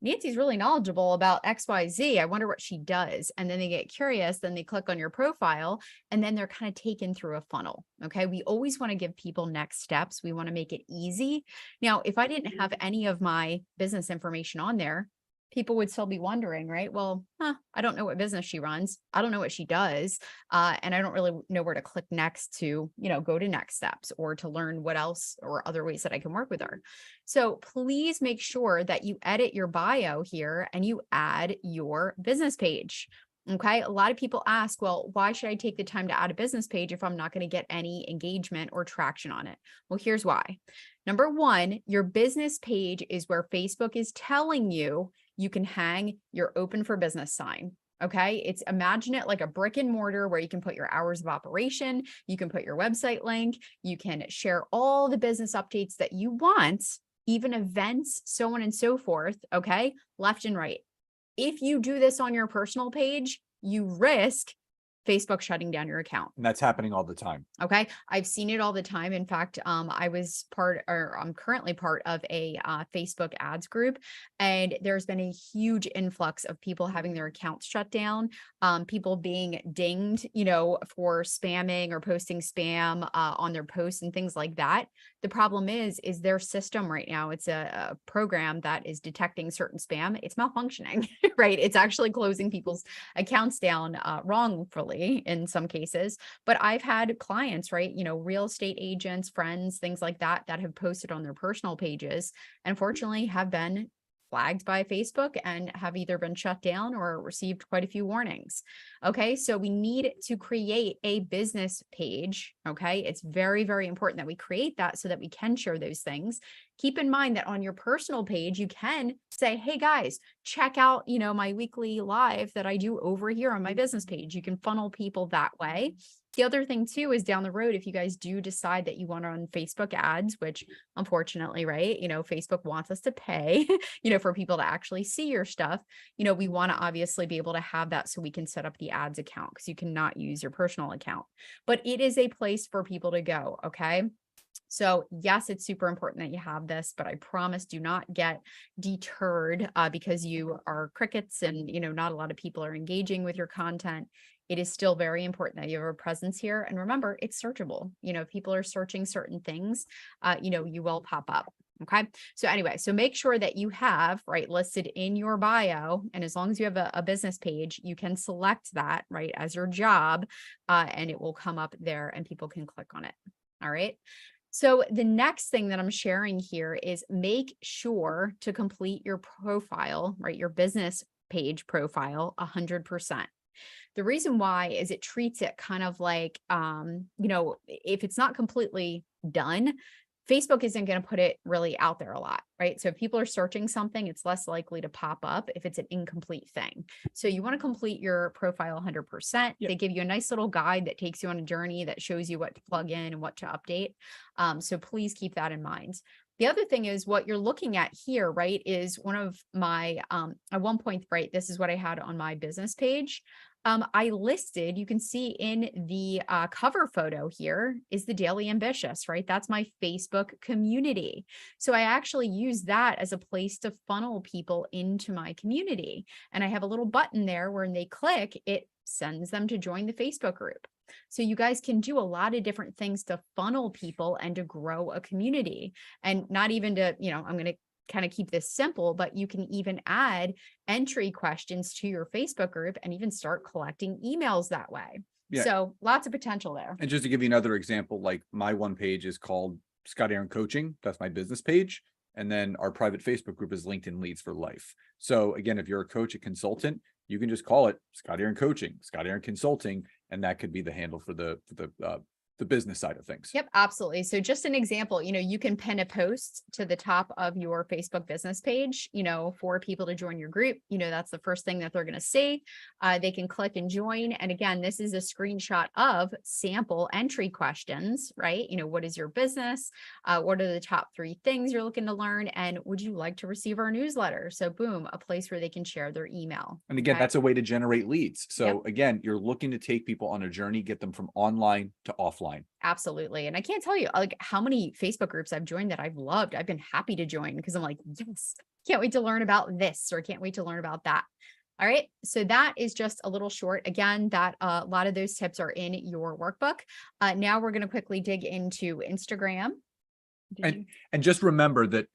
Nancy's really knowledgeable about XYZ. I wonder what she does. And then they get curious, then they click on your profile, and then they're kind of taken through a funnel. Okay. We always want to give people next steps. We want to make it easy. Now, if I didn't have any of my business information on there, people would still be wondering, right? Well, I don't know what business she runs. I don't know what she does. And I don't really know where to click next to, go to next steps or to learn what else or other ways that I can work with her. So please make sure that you edit your bio here and you add your business page. Okay. A lot of people ask, well, why should I take the time to add a business page if I'm not going to get any engagement or traction on it? Well, here's why. Number one, your business page is where Facebook is telling you you can hang your open for business sign. Okay. Imagine it like a brick and mortar where you can put your hours of operation, you can put your website link, you can share all the business updates that you want, even events, so on and so forth. Okay. Left and right. If you do this on your personal page, you risk Facebook shutting down your account. And that's happening all the time. Okay. I've seen it all the time. In fact, I'm currently part of a Facebook ads group, and there's been a huge influx of people having their accounts shut down, people being dinged, for spamming or posting spam on their posts and things like that. The problem is their system right now, it's a program that is detecting certain spam. It's malfunctioning, right? It's actually closing people's accounts down wrongfully in some cases. But I've had clients, right? Real estate agents, friends, things like that have posted on their personal pages, unfortunately have been flagged by Facebook and have either been shut down or received quite a few warnings. Okay. So we need to create a business page. Okay. It's very, very important that we create that so that we can share those things. Keep in mind that on your personal page, you can say, hey guys, check out, my weekly live that I do over here on my business page. You can funnel people that way. The other thing too is down the road, if you guys do decide that you want to run Facebook ads, which unfortunately, right, Facebook wants us to pay, for people to actually see your stuff, we want to obviously be able to have that so we can set up the ads account, because you cannot use your personal account, but it is a place for people to go. Okay. So yes, it's super important that you have this, but I promise, do not get deterred because you are crickets and, not a lot of people are engaging with your content. It is still very important that you have a presence here. And remember, it's searchable. If people are searching certain things, you will pop up. Okay. So anyway, so make sure that you have, right, listed in your bio. And as long as you have a business page, you can select that, right, as your job, and it will come up there and people can click on it. All right. So the next thing that I'm sharing here is make sure to complete your profile, right, your business page profile 100%. The reason why is it treats it kind of like, if it's not completely done, Facebook isn't going to put it really out there a lot, right? So if people are searching something, it's less likely to pop up if it's an incomplete thing. So you want to complete your profile 100%. Yep. They give you a nice little guide that takes you on a journey that shows you what to plug in and what to update. So please keep that in mind. The other thing is what you're looking at here, right, is one of my, at one point, right, this is what I had on my business page. I listed, you can see in the cover photo here is the Daily Ambitious, right? That's my Facebook community. So I actually use that as a place to funnel people into my community. And I have a little button there where when they click, it sends them to join the Facebook group. So you guys can do a lot of different things to funnel people and to grow a community, and not even to, I'm going to kind of keep this simple, but you can even add entry questions to your Facebook group and even start collecting emails that way. Yeah. So lots of potential there. And just to give you another example, like my one page is called Scott Aaron Coaching. That's my business page. And then our private Facebook group is LinkedIn Leads for Life. So again, if you're a coach, a consultant, you can just call it Scott Aaron Coaching, Scott Aaron Consulting, and that could be the handle for the business side of things. Yep, absolutely. So just an example, you can pin a post to the top of your Facebook business page, for people to join your group. That's the first thing that they're going to see. They can click and join. And again, this is a screenshot of sample entry questions, right? What is your business? What are the top 3 things you're looking to learn? And would you like to receive our newsletter? So boom, a place where they can share their email. And again, Okay? that's a way to generate leads. So Yep. again, you're looking to take people on a journey, get them from online to offline. Absolutely. And I can't tell you like how many Facebook groups I've joined that I've loved. I've been happy to join because I'm like, yes, can't wait to learn about this or can't wait to learn about that. All right. So that is just a little short. Again, that a lot of those tips are in your workbook. Now we're going to quickly dig into Instagram. And just remember that,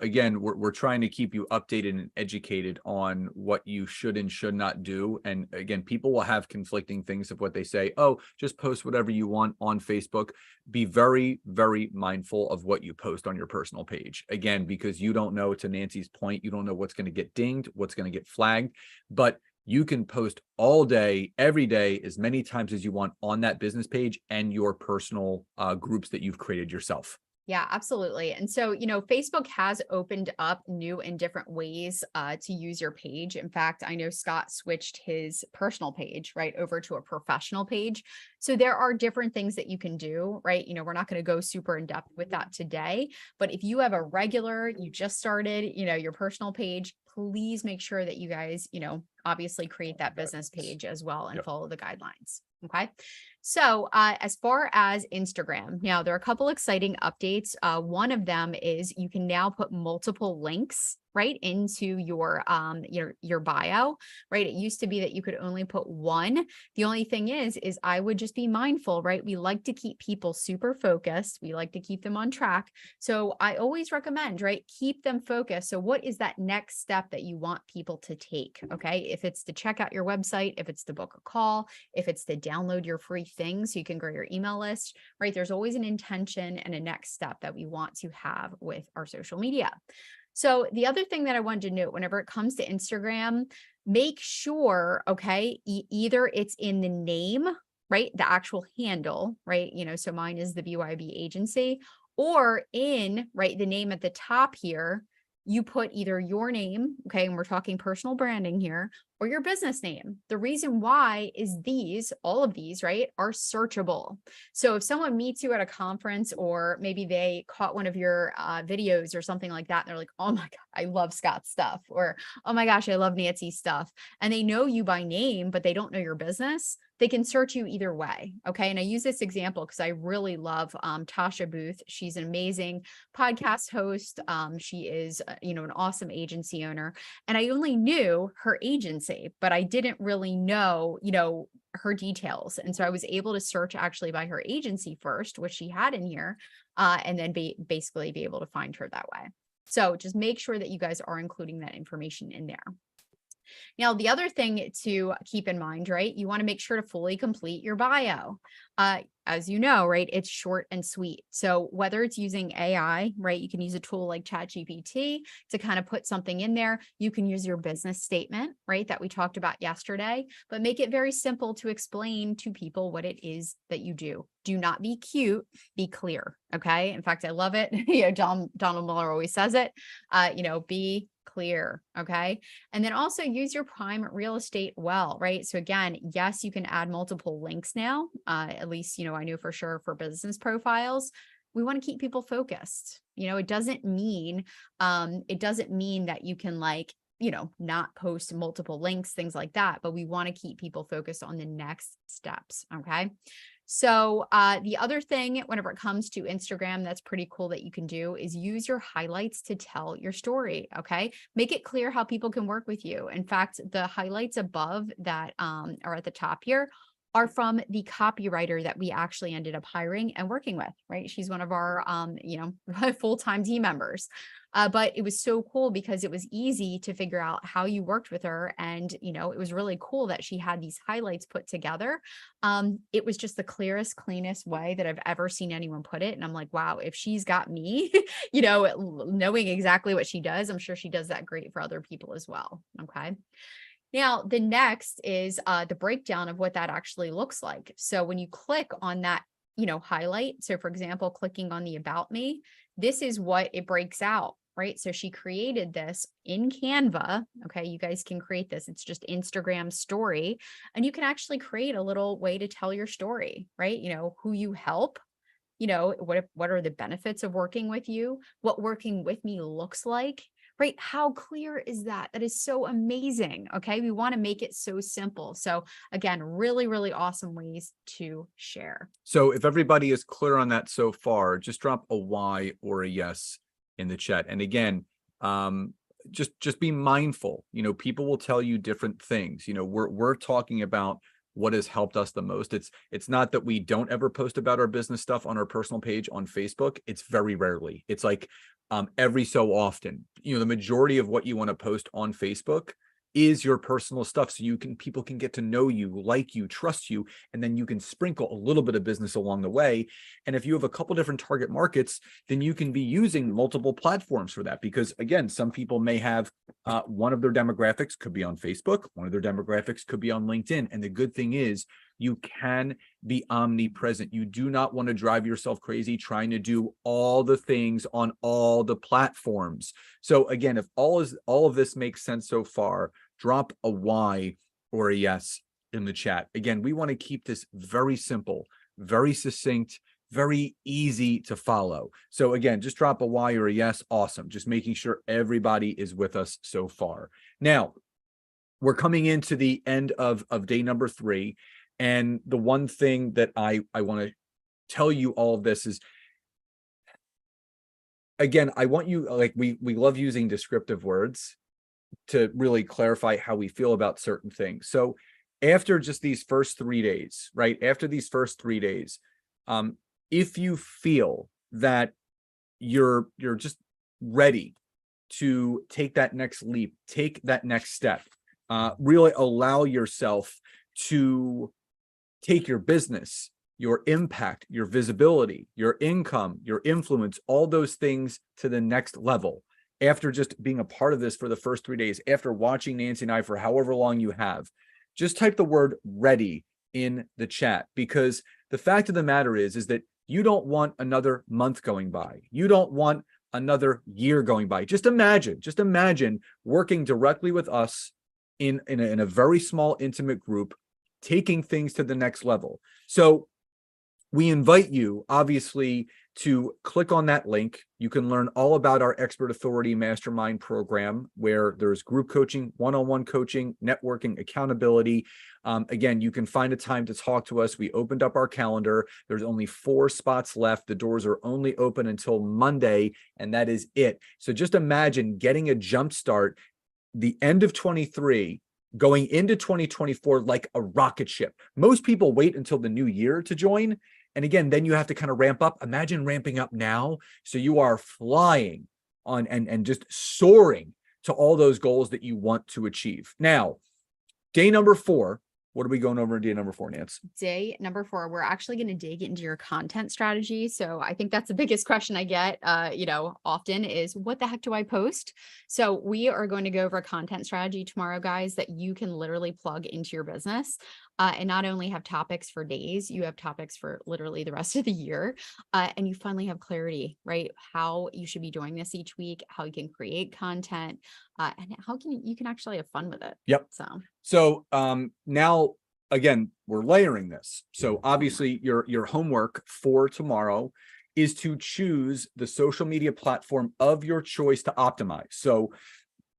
again, we're trying to keep you updated and educated on what you should and should not do. And again, people will have conflicting things of what they say. Oh, just post whatever you want on Facebook. Be very, very mindful of what you post on your personal page. Again, because you don't know, to Nancy's point, you don't know what's going to get dinged, what's going to get flagged, but you can post all day, every day, as many times as you want on that business page and your personal groups that you've created yourself. Yeah, absolutely. And so, Facebook has opened up new and different ways to use your page. In fact, I know Scott switched his personal page right over to a professional page. So there are different things that you can do, right? We're not going to go super in depth with that today, but if you have a regular, you just started, your personal page, please make sure that you guys, obviously create that business page as well and follow the guidelines. Okay. So as far as Instagram, now there are a couple exciting updates. One of them is you can now put multiple links right into your bio, right? It used to be that you could only put one. The only thing is I would just be mindful, right? We like to keep people super focused. We like to keep them on track. So I always recommend, right? Keep them focused. So what is that next step that you want people to take? Okay. If it's to check out your website, if it's to book a call, if it's to download your free thing so you can grow your email list, right? There's always an intention and a next step that we want to have with our social media. So the other thing that I wanted to note, whenever it comes to Instagram, make sure, okay, either it's in the name, right? The actual handle, right? So mine is the BYB agency, or in, right, the name at the top here, you put either your name, okay, and we're talking personal branding here, or your business name. The reason why is all of these, right, are searchable. So if someone meets you at a conference, or maybe they caught one of your videos or something like that, and they're like, oh my God, I love Scott's stuff, or, oh my gosh, I love Nancy's stuff. And they know you by name, but they don't know your business. They can search you either way. Okay. And I use this example because I really love Tasha Booth. She's an amazing podcast host. She is, an awesome agency owner. And I only knew her agency, but I didn't really know, her details. And so I was able to search actually by her agency first, which she had in here, and then basically be able to find her that way. So just make sure that you guys are including that information in there. Now, the other thing to keep in mind, right? You want to make sure to fully complete your bio. As you know, right? It's short and sweet. So whether it's using AI, right? You can use a tool like ChatGPT to kind of put something in there. You can use your business statement, right? That we talked about yesterday, but make it very simple to explain to people what it is that you do. Do not be cute, be clear. Okay. In fact, I love it. Donald Miller always says it, be clear. Okay. And then also use your prime real estate well, right? So again, yes, you can add multiple links now, at least, I know for sure for business profiles. We want to keep people focused. It doesn't mean that you can not post multiple links, things like that, but we want to keep people focused on the next steps. Okay. So the other thing, whenever it comes to Instagram, that's pretty cool that you can do is use your highlights to tell your story. Okay. Make it clear how people can work with you. In fact, the highlights above that are at the top here are from the copywriter that we actually ended up hiring and working with, right? She's one of our, full-time team members. But it was so cool because it was easy to figure out how you worked with her. And, it was really cool that she had these highlights put together. It was just the clearest, cleanest way that I've ever seen anyone put it. And I'm like, wow, if she's got me, knowing exactly what she does, I'm sure she does that great for other people as well. Okay. Now, the next is the breakdown of what that actually looks like. So when you click on that, highlight, so for example, clicking on the About Me, this is what it breaks out, right? So she created this in Canva. Okay, you guys can create this. It's just Instagram story, and you can actually create a little way to tell your story, right? Who you help, what are the benefits of working with you, what working with me looks like, right? How clear is that? That is so amazing. Okay. We want to make it so simple. So again, really, really awesome ways to share. So if everybody is clear on that so far, just drop a Y or a yes in the chat. And again, just be mindful. People will tell you different things. We're talking about what has helped us the most. It's not that we don't ever post about our business stuff on our personal page on Facebook. It's very rarely. It's like every so often. The majority of what you want to post on Facebook is your personal stuff, so people can get to know you, like you, trust you, and then you can sprinkle a little bit of business along the way. And if you have a couple different target markets, then you can be using multiple platforms for that, because again, some people may have one of their demographics could be on Facebook, one of their demographics could be on LinkedIn. And the good thing is you can be omnipresent. You do not want to drive yourself crazy trying to do all the things on all the platforms. So again, if all of this makes sense so far, drop a Y or a yes in the chat. Again, we want to keep this very simple, very succinct, very easy to follow. So again, just drop a Y or a yes. Awesome. Just making sure everybody is with us so far. Now, we're coming into the end of day number 3. And the one thing that I want to tell you all of this is, again, I want you, like we love using descriptive words to really clarify how we feel about certain things. So after just these first 3 days, right? After these first 3 days, if you feel that you're just ready to take that next leap, take that next step, really allow yourself to take your business, your impact, your visibility, your income, your influence, all those things to the next level. After just being a part of this for the first 3 days, after watching Nancy and I for however long you have, just type the word ready in the chat, because the fact of the matter is that you don't want another month going by. You don't want another year going by. Just imagine working directly with us in a very small, intimate group, taking things to the next level. So we invite you, obviously, to click on that link. You can learn all about our Expert Authority Mastermind program, where there's group coaching, one-on-one coaching, networking, accountability. Again, you can find a time to talk to us. We opened up our calendar. There's only 4 spots left. The doors are only open until Monday, and that is it. So just imagine getting a jump start the end of 23, going into 2024 like a rocket ship. Most people wait until the new year to join. And again, then you have to kind of ramp up. Imagine ramping up now. So you are flying on and just soaring to all those goals that you want to achieve. Now, day number 4, what are we going over in day number 4, Nance? Day number 4, we're actually going to dig into your content strategy. So I think that's the biggest question I get, often is, what the heck do I post? So we are going to go over a content strategy tomorrow, guys, that you can literally plug into your business, and not only have topics for days, you have topics for literally the rest of the year. And you finally have clarity, right? How you should be doing this each week, how you can create content, and how you can actually have fun with it. Yep. So now, again, we're layering this. So obviously your homework for tomorrow is to choose the social media platform of your choice to optimize. So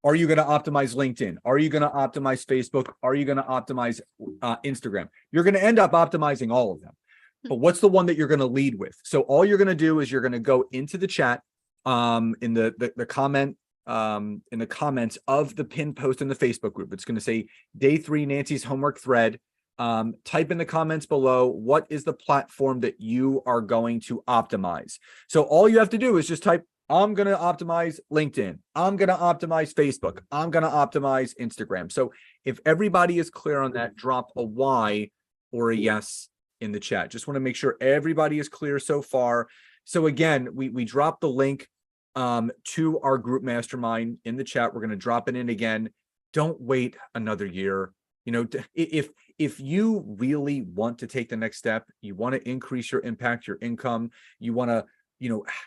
are you going to optimize LinkedIn? Are you going to optimize Facebook? Are you going to optimize Instagram? You're going to end up optimizing all of them. But what's the one that you're going to lead with? So all you're going to do is you're going to go into the chat, in the comment, in the comments of the pinned post in the Facebook group. It's going to say day 3 Nancy's homework thread. Type in the comments below, what is the platform that you are going to optimize? So all you have to do is just type, I'm going to optimize LinkedIn. I'm going to optimize Facebook. I'm going to optimize Instagram. So if everybody is clear on that, drop a Y or a yes in the chat. Just want to make sure everybody is clear so far. So again, we dropped the link to our group mastermind in the chat. We're going to drop it in again. Don't wait another year. You know, if you really want to take the next step, you want to increase your impact, your income, you want to,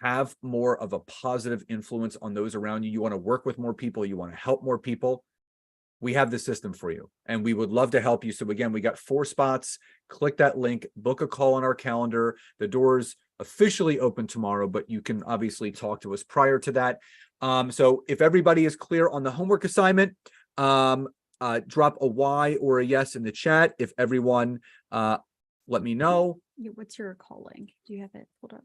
have more of a positive influence on those around you, you want to work with more people, you want to help more people, we have the system for you and we would love to help you. So again, we got 4 spots. Click that link, book a call on our calendar. The doors officially open tomorrow, but you can obviously talk to us prior to that. So if everybody is clear on the homework assignment, drop a Y or a yes in the chat. If everyone, let me know. What's your call link? Do you have it pulled up?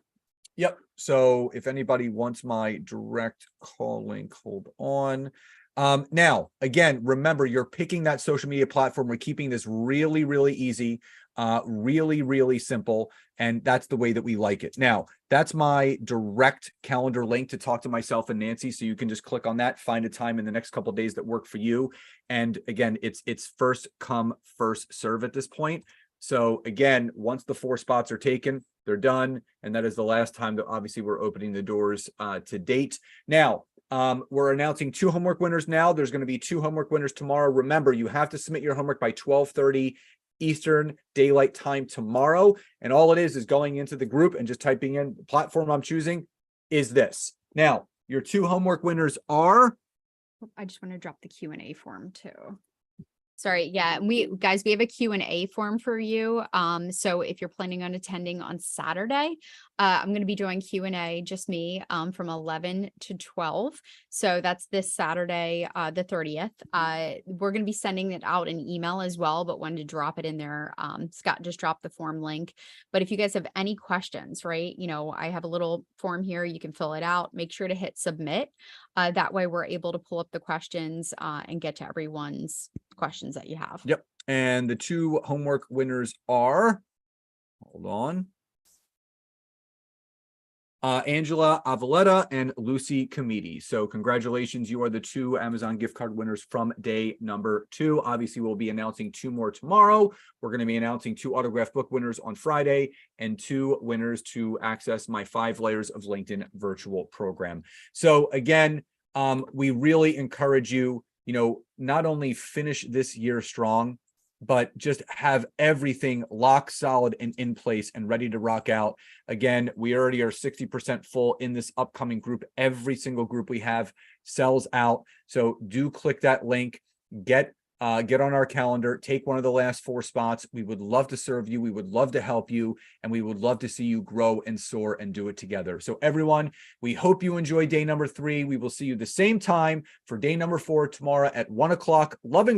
Yep. So if anybody wants my direct call link, hold on. Now, again, remember, you're picking that social media platform. We're keeping this really, really easy, really, really simple. And that's the way that we like it. Now, that's my direct calendar link to talk to myself and Nancy. So you can just click on that, find a time in the next couple of days that work for you. And again, it's first come, first serve at this point. So again, once the 4 spots are taken, they're done. And that is the last time that obviously we're opening the doors to date. Now, we're announcing 2 homework winners now. There's going to be 2 homework winners tomorrow. Remember, you have to submit your homework by 12:30 Eastern Daylight Time tomorrow. And all it is going into the group and just typing in the platform I'm choosing is this. Now, your 2 homework winners are... I just want to drop the Q&A form too. Sorry. Yeah. We have a Q&A form for you. So if you're planning on attending on Saturday, I'm going to be doing Q&A, just me, from 11 to 12. So that's this Saturday, the 30th. We're going to be sending it out in email as well, but wanted to drop it in there. Scott just dropped the form link. But if you guys have any questions, right, I have a little form here. You can fill it out. Make sure to hit submit. That way we're able to pull up the questions and get to everyone's questions that you have. Yep. And the 2 homework winners are, hold on, Angela Avaletta and Lucy Comiti. So congratulations. You are the 2 Amazon gift card winners from day number 2. Obviously, we'll be announcing 2 more tomorrow. We're going to be announcing 2 autographed book winners on Friday and 2 winners to access my 5 layers of LinkedIn virtual program. So again, we really encourage you, not only finish this year strong, but just have everything lock solid and in place and ready to rock out. Again, we already are 60% full in this upcoming group. Every single group we have sells out. So do click that link, get on our calendar, take one of the last 4 spots. We would love to serve you. We would love to help you, and we would love to see you grow and soar and do it together. So everyone, we hope you enjoy day number 3. We will see you the same time for day number 4 tomorrow at 1 o'clock. Love and